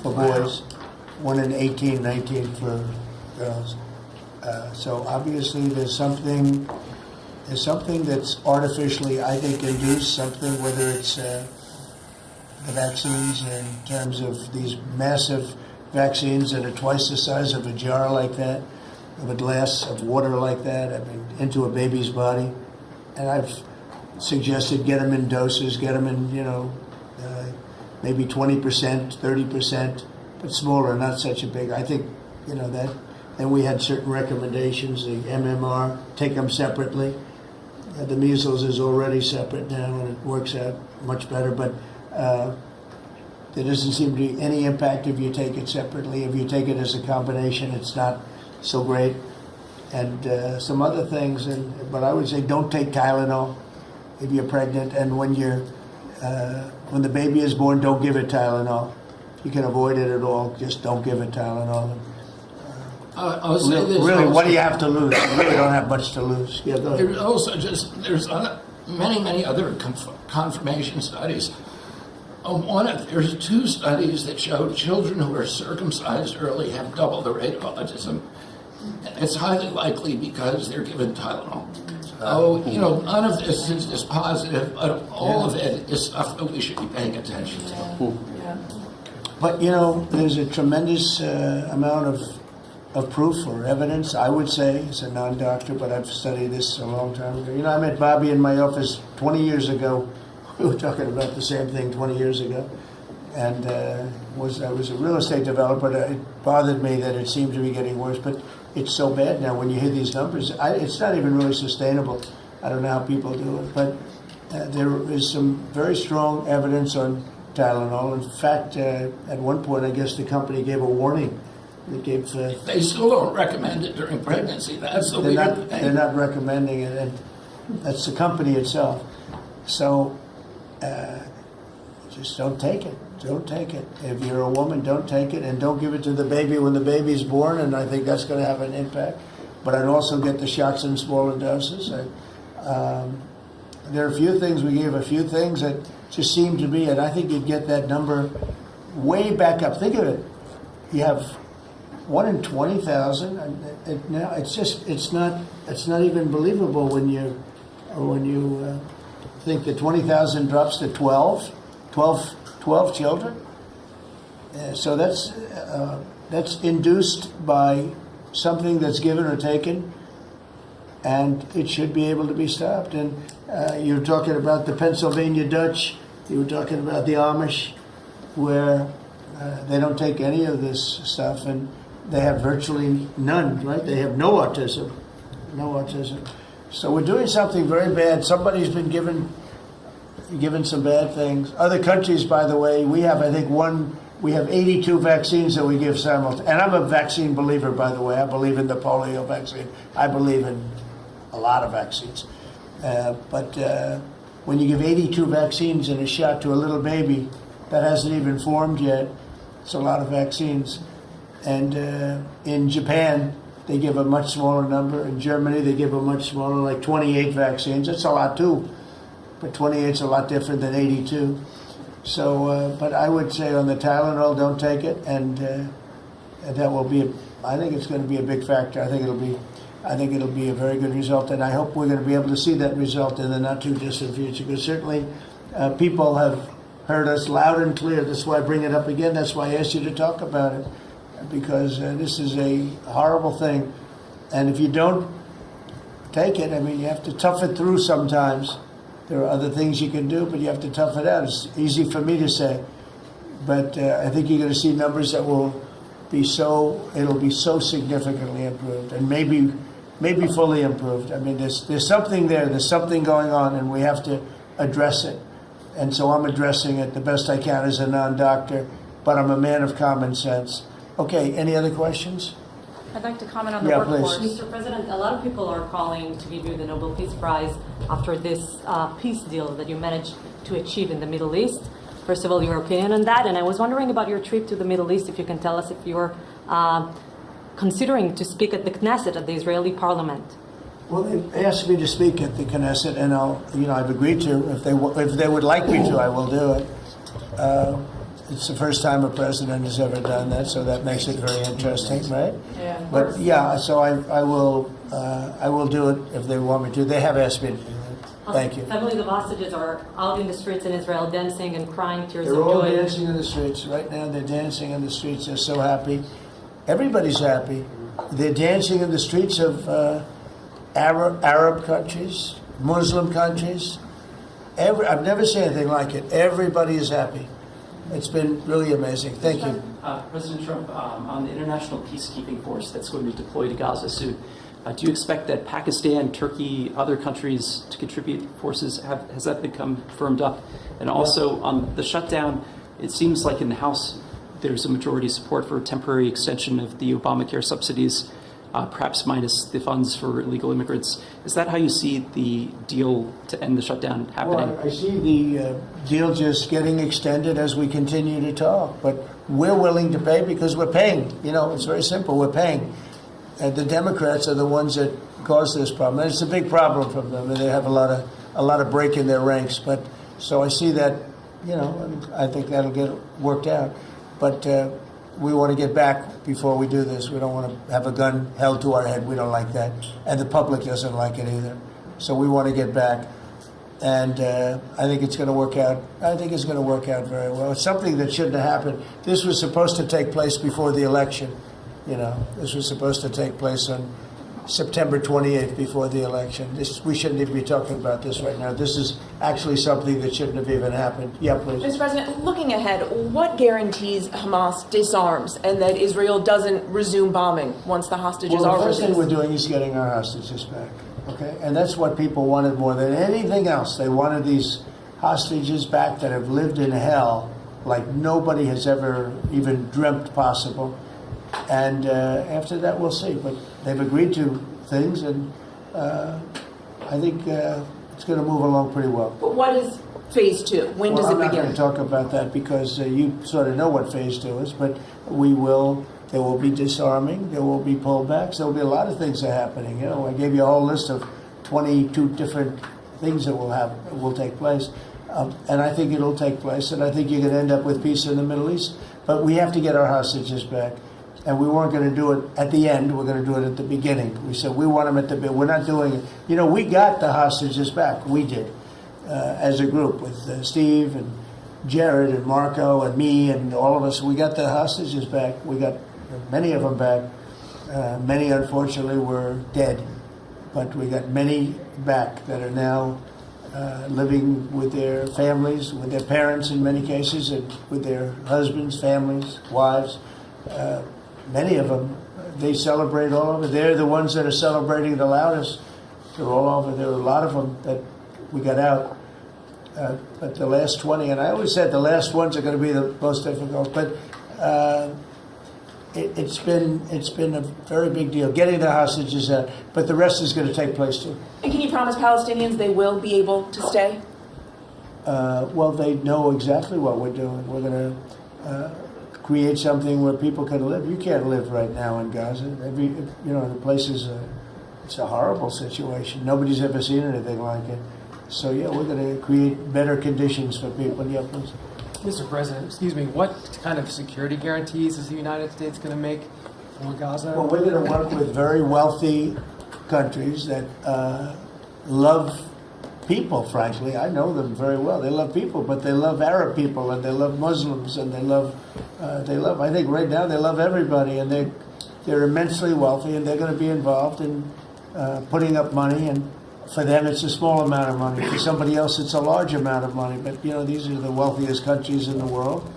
for boys. 1 in 18, 19 for girls. So obviously there's something that's artificially, I think, induced, something, whether it's the vaccines in terms of these massive vaccines that are twice the size of a jar like that, of a glass of water like that, I mean, into a baby's body. And I've suggested get them in doses, get them in, maybe 20%, 30%, but smaller, not such a big. I think, that. And we had certain recommendations, the MMR, take them separately. The measles is already separate now, and it works out much better. But there doesn't seem to be any impact if you take it separately. If you take it as a combination, it's not so great. And some other things. But I would say don't take Tylenol if you're pregnant, and when the baby is born, don't give it Tylenol. You can avoid it at all. Just don't give it Tylenol. I'll say this Really, also. what do you have to lose? You really don't have much to lose. Yeah, go ahead. There's also there's many other confirmation studies. There's 2 studies that show children who are circumcised early have double the rate of autism. It's highly likely because they're given Tylenol. None of this is positive, but all of it is stuff that we should be paying attention to. But, there's a tremendous amount of proof or evidence, I would say, as a non-doctor, but I've studied this a long time ago. I met Bobby in my office 20 years ago. We were talking about the same thing 20 years ago. And I was a real estate developer. It bothered me that it seemed to be getting worse, but it's so bad now when you hear these numbers. It's not even really sustainable. I don't know how people do it, but there is some very strong evidence on Tylenol. In fact, at one point, I guess the company gave a warning. They still don't recommend it during pregnancy. That's the weird thing. They're not recommending it, and that's the company itself. So just don't take it. Don't take it. If you're a woman, don't take it, and don't give it to the baby when the baby's born, and I think that's going to have an impact. But I'd also get the shots in smaller doses. There are a few things, we gave a few things that just seem to be, and I think you'd get that number way back up. Think of it. You have 1 in 20,000. Now it's not even believable when you think that 20,000 drops to 12 children. So that's induced by something that's given or taken, and it should be able to be stopped. And you're talking about the Pennsylvania Dutch. You were talking about the Amish, where they don't take any of this stuff, and they have virtually none, right? They have no autism. So we're doing something very bad. Somebody's been given some bad things. Other countries, by the way, we have 82 vaccines that we give simultaneously. And I'm a vaccine believer, by the way. I believe in the polio vaccine. I believe in a lot of vaccines. But when you give 82 vaccines in a shot to a little baby that hasn't even formed yet, it's a lot of vaccines. And in Japan, they give a much smaller number. In Germany, they give a much smaller, like 28 vaccines. That's a lot too. But 28 is a lot different than 82. So, but I would say on the Tylenol, don't take it. And that will be, I think it's going to be a big factor. I think it'll be a very good result. And I hope we're going to be able to see that result in the not too distant future. Because certainly people have heard us loud and clear. That's why I bring it up again. That's why I asked you to talk about it. Because this is a horrible thing. And if you don't take it, I mean, you have to tough it through sometimes. There are other things you can do, but you have to tough it out. It's easy for me to say. But I think you're going to see numbers that will be it'll be so significantly improved, and maybe fully improved. I mean, there's something there. There's something going on, and we have to address it. And so I'm addressing it the best I can as a non-doctor, but I'm a man of common sense. Okay, any other questions? I'd like to comment on the workforce. Mr. President, a lot of people are calling to give you the Nobel Peace Prize after this peace deal that you managed to achieve in the Middle East. First of all, your opinion on that, and I was wondering about your trip to the Middle East, if you can tell us if you're considering to speak at the Knesset, at the Israeli parliament. Well, they asked me to speak at the Knesset, and I've agreed to. If they would like me to, I will do it. It's the first time a president has ever done that, so that makes it very interesting, right? Yeah, of But course. yeah, so I will do it if they want me to. They have asked me to do that. Thank you. Families of hostages are out in the streets in Israel dancing and crying tears They're of all joy. dancing in the streets right now. They're dancing in the streets. They're so happy. Everybody's happy. They're dancing in the streets of Arab countries, Muslim countries. I've never seen anything like it. Everybody is happy. It's been really amazing. Thank you. President Trump, on the international peacekeeping force that's going to be deployed to Gaza soon, do you expect that Pakistan, Turkey, other countries to contribute forces? Has that become firmed up? And also on the shutdown, it seems like in the House there's a majority support for a temporary extension of the Obamacare subsidies, perhaps minus the funds for illegal immigrants. Is that how you see the deal to end the shutdown happening? Well, I see the deal just getting extended as we continue to talk, but we're willing to pay because we're paying. You know, it's very simple. We're paying. And the Democrats are the ones that caused this problem. And it's a big problem for them. And they have a lot of break in their ranks. But so I see that, you know, and I think that'll get worked out. But we want to get back before we do this. We don't want to have a gun held to our head. We don't like that. And the public doesn't like it either. So we want to get back. And I think it's going to work out. I think it's going to work out very well. It's something that shouldn't have happened. This was supposed to take place before the election. You know, this was supposed to take place on September 28th before the election. We shouldn't even be talking about this right now. This is actually something that shouldn't have even happened. Yeah, please. Mr. President, looking ahead, what guarantees Hamas disarms and that Israel doesn't resume bombing once the hostages Well, are the first thing released? we're doing is getting our hostages back. Okay, and that's what people wanted more than anything else. They wanted these hostages back that have lived in hell like nobody has ever even dreamt possible. And after that, we'll see. But they've agreed to things, and I think it's going to move along pretty well. But what is phase two? When does I'm it not going begin? to talk about that because you sort of know what phase two is, but there will be disarming, there will be pullbacks, there will be a lot of things that are happening. You know, I gave you a whole list of 22 different things that will take place. And I think it'll take place, and I think you're going to end up with peace in the Middle East. But we have to get our hostages back. And we weren't going to do it at the end. We're going to do it at the beginning. We said we want them at the beginning. We're not doing it. You know, we got the hostages back. We did, as a group with Steve and Jared and Marco and me and all of us. We got the hostages back. We got many of them back. Many, unfortunately, were dead. But we got many back that are now living with their families, with their parents in many cases, and with their husbands, families, wives. Many of them, they celebrate all over. They're the ones that are celebrating the loudest. They're all over. There are a lot of them that we got out. But the last 20, and I always said the last ones are going to be the most difficult. But it's been a very big deal getting the hostages out. But the rest is going to take place too. And can you promise Palestinians they will be able to stay? Well, they know exactly what we're doing. We're going to create something where people can live. You can't live right now in Gaza. The place is it's a horrible situation. Nobody's ever seen anything like it. So yeah, we're going to create better conditions for people. Yeah, please. Mr. President, excuse me, what kind of security guarantees is the United States going to make for Gaza? Well, we're going to work with very wealthy countries that love people, frankly. I know them very well. They love people, but they love Arab people, and they love Muslims, and they love, I think right now they love everybody, and they're immensely wealthy, and they're going to be involved in putting up money, and for them it's a small amount of money. For somebody else it's a large amount of money, but you know, these are the wealthiest countries in the world,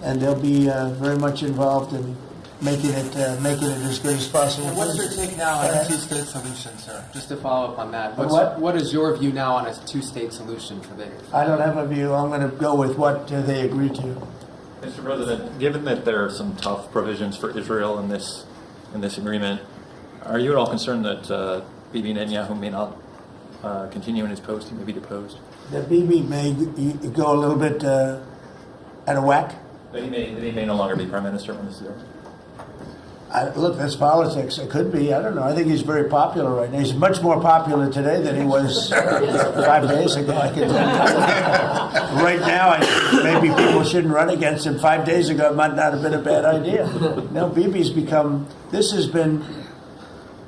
and they'll be very much involved in making it as good as possible. What's your take now on a two-state solution, sir? Just to follow up on that. What? What is your view now on a two-state solution for the... I don't have a view. I'm going to go with what they agreed to. Mr. President, given that there are some tough provisions for Israel in this agreement, are you at all concerned that Bibi Netanyahu may not continue in his post? He may be deposed. That Bibi may go a little bit out of whack. That he may no longer be prime minister when this is over. Look, that's politics. It could be. I don't know. I think he's very popular right now. He's much more popular today than he was 5 days ago. I can tell you. Right now, I think maybe people shouldn't run against him. 5 days ago, it might not have been a bad idea. No, Bibi's become. This has been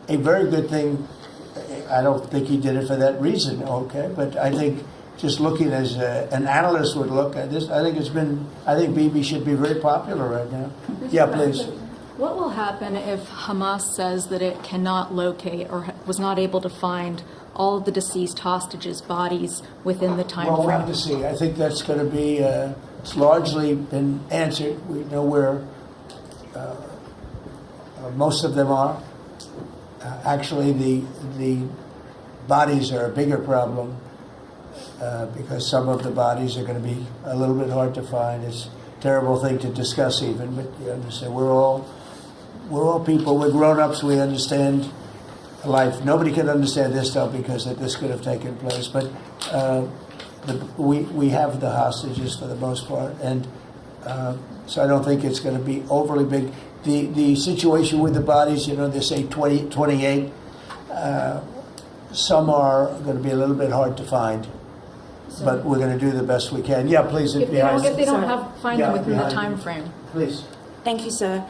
a very good thing. I don't think he did it for that reason. Okay, but I think just looking as an analyst would look at this, I think Bibi should be very popular right now. Yeah, please. What will happen if Hamas says that it cannot locate or was not able to find all of the deceased hostages' bodies within the time frame? Well, we'll frame? have to see. I think that's going to be, it's largely been answered. We know where most of them are. Actually, the bodies are a bigger problem because some of the bodies are going to be a little bit hard to find. It's a terrible thing to discuss even, but you understand, we're all people, we're grown-ups, we understand life. Nobody can understand this stuff because this could have taken place, but we have the hostages for the most part, and so I don't think it's going to be overly big. The situation with the bodies, they say 20, 28, some are going to be a little bit hard to find, but we're going to do the best we can. Yeah, please. If they don't find them within the time frame. Please. Thank you, sir.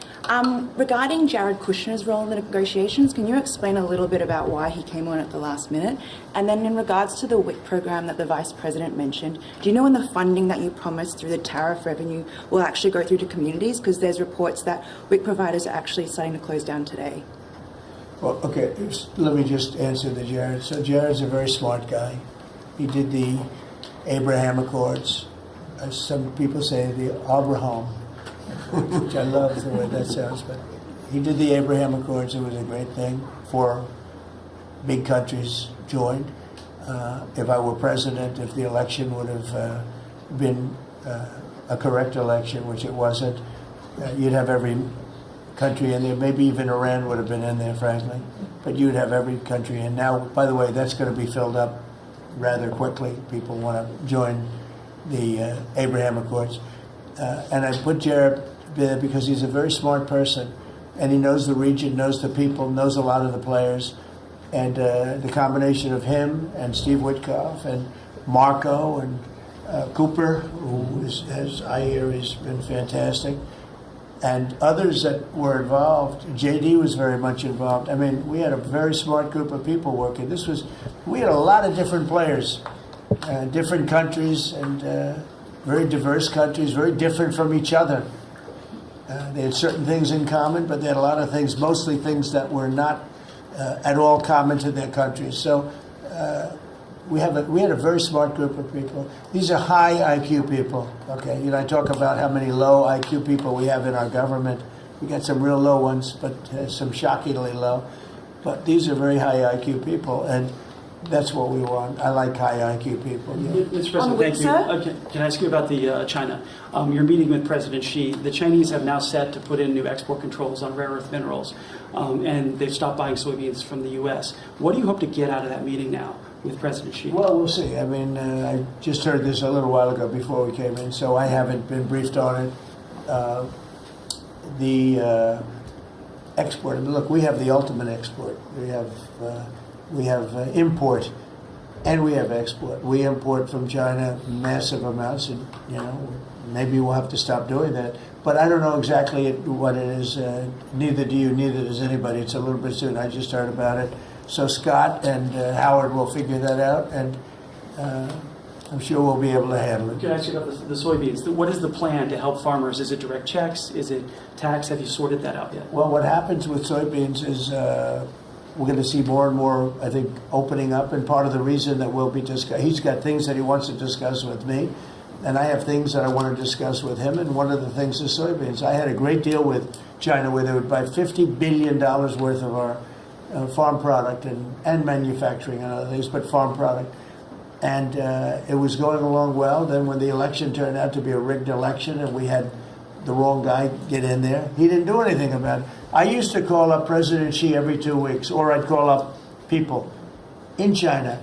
Regarding Jared Kushner's role in the negotiations, can you explain a little bit about why he came on at the last minute? And then in regards to the WIC program that the Vice President mentioned, do you know when the funding that you promised through the tariff revenue will actually go through to communities? Because there's reports that WIC providers are actually starting to close down today. Well, okay, let me just answer the Jared. So Jared's a very smart guy. He did the Abraham Accords. As some people say, the Abraham, which I love the way that sounds, but he did the Abraham Accords. It was a great thing. 4 big countries joined. If I were president, if the election would have been a correct election, which it wasn't, you'd have every country in there. Maybe even Iran would have been in there, frankly. But you'd have every country in. Now, by the way, that's going to be filled up rather quickly. People want to join the Abraham Accords. And I put Jared there because he's a very smart person, and he knows the region, knows the people, knows a lot of the players. And the combination of him and Steve Witkoff and Marco and Cooper, who is, as I hear, has been fantastic, and others that were involved. JD was very much involved. I mean, we had a very smart group of people working. We had a lot of different players, different countries, and very diverse countries, very different from each other. They had certain things in common, but they had a lot of things, mostly things that were not at all common to their countries. So we had a very smart group of people. These are high IQ people. Okay, I talk about how many low IQ people we have in our government. We got some real low ones, but some shockingly low. But these are very high IQ people, and that's what we want. I like high IQ people. Yeah. Mr. President, thank you. Can I ask you about the China? You're meeting with President Xi. The Chinese have now set to put in new export controls on rare earth minerals, and they've stopped buying soybeans from the U.S. What do you hope to get out of that meeting now with President Xi? Well, we'll see. I mean, I just heard this a little while ago before we came in, so I haven't been briefed on it. The export. I mean, look, we have the ultimate export. We have import, and we have export. We import from China massive amounts, and maybe we'll have to stop doing that. But I don't know exactly what it is. Neither do you. Neither does anybody. It's a little bit soon. I just heard about it. So Scott and Howard will figure that out, and I'm sure we'll be able to handle it. Can I ask you about the soybeans? What is the plan to help farmers? Is it direct checks? Is it tax? Have you sorted that out yet? Well, what happens with soybeans is we're going to see more and more, I think, opening up, and part of the reason that we'll be discussing, he's got things that he wants to discuss with me, and I have things that I want to discuss with him, and one of the things is soybeans. I had a great deal with China where they would buy $50 billion worth of our farm product and manufacturing and other things, but farm product. And it was going along well. Then when the election turned out to be a rigged election and we had the wrong guy get in there, he didn't do anything about it. I used to call up President Xi every 2 weeks, or I'd call up people in China,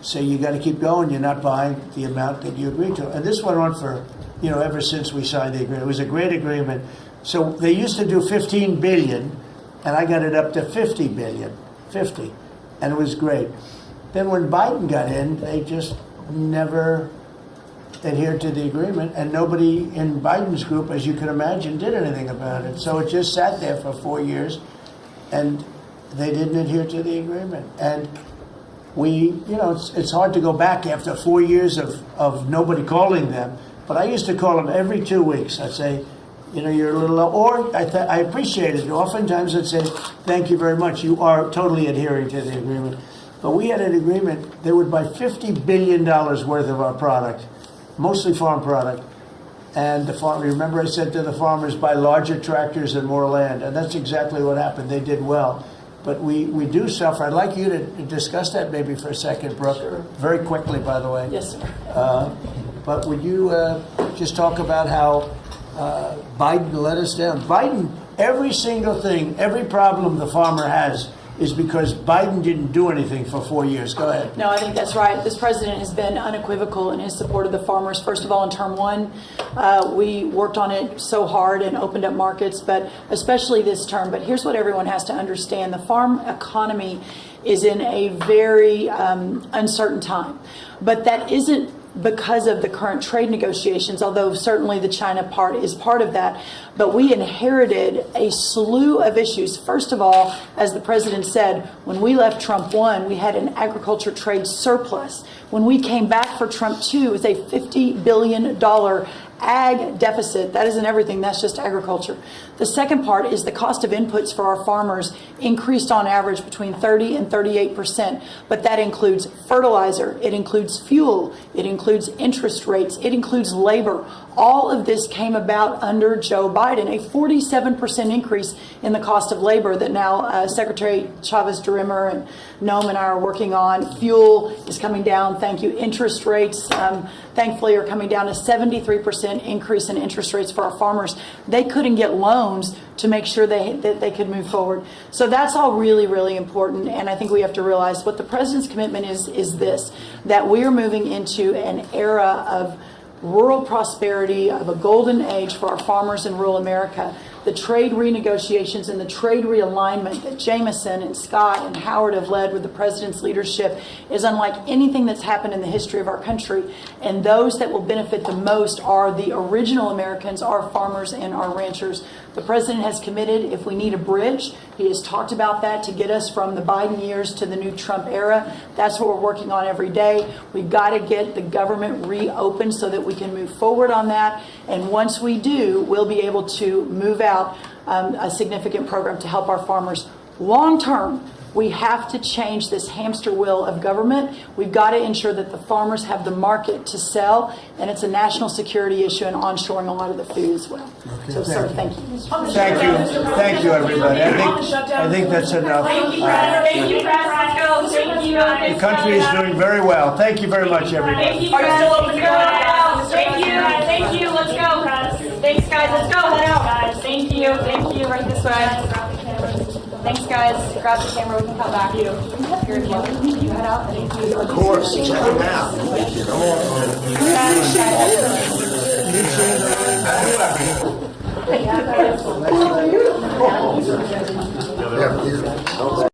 say, you got to keep going, you're not buying the amount that you agreed to. And this went on for, ever since we signed the agreement. It was a great agreement. So they used to do 15 billion. and I got it up to 50 billion, 50, and it was great. Then when Biden got in, they just never adhered to the agreement, and nobody in Biden's group, as you can imagine, did anything about it. So it just sat there for 4 years, and they didn't adhere to the agreement. And it's hard to go back after 4 years of nobody calling them, but I used to call them every 2 weeks. I'd say, you're a little low, or I appreciate it. Oftentimes I'd say, thank you very much. You are totally adhering to the agreement. But we had an agreement, they would buy $50 billion worth of our product, mostly farm product. And remember I said to the farmers, buy larger tractors and more land. And that's exactly what happened. They did well. But we do suffer. I'd like you to discuss that maybe for a second, Brooke. Sure. Very quickly, by the way. Yes, sir. But would you just talk about how Biden let us down? Biden, every single thing, every problem the farmer has is because Biden didn't do anything for 4 years. Go ahead. No, I think that's right. This president has been unequivocal in his support of the farmers. First of all, in term one, we worked on it so hard and opened up markets, but especially this term. But here's what everyone has to understand. The farm economy is in a very uncertain time. But that isn't because of the current trade negotiations, although certainly the China part is part of that. But we inherited a slew of issues. First of all, as the president said, when we left Trump 1, we had an agriculture trade surplus. When we came back for Trump 2, it was a $50 billion ag deficit. That isn't everything, that's just agriculture. The second part is the cost of inputs for our farmers increased on average between 30 and 38%, but that includes fertilizer, it includes fuel, it includes interest rates, it includes labor. All of this came about under Joe Biden, a 47% increase in the cost of labor that now Secretary Chavez-DeRimmer and Noam and I are working on. Fuel is coming down, thank you. Interest rates, thankfully, are coming down to 73% increase in interest rates for our farmers. They couldn't get loans to make sure that they could move forward. So that's all really, really important. And I think we have to realize what the president's commitment is this, that we are moving into an era of rural prosperity, of a golden age for our farmers in rural America. The trade renegotiations and the trade realignment that Jameson and Scott and Howard have led with the president's leadership is unlike anything that's happened in the history of our country. And those that will benefit the most are the original Americans, our farmers and our ranchers. The president has committed, if we need a bridge, he has talked about that to get us from the Biden years to the new Trump era. That's what we're working on every day. We've got to get the government reopened so that we can move forward on that. And once we do, we'll be able to move out a significant program to help our farmers. Long term, we have to change this hamster wheel of government. We've got to ensure that the farmers have the market to sell, and it's a national security issue and onshoring a lot of the food as well. Okay, So, sir, thank you. Thank you, everybody. I think that's enough. Thank you, Thank you, Thank you. The country is doing very well. Thank you very much, everybody. Thank you. Are you still open to go out? Thank you. Thank you. Let's go. Thanks, guys. Let's go. Head out, guys. Thank you. Thank you. Right this way. Thanks, guys. Grab the camera. We can come back. You head out. Of course. Check it out. Come on. Yeah,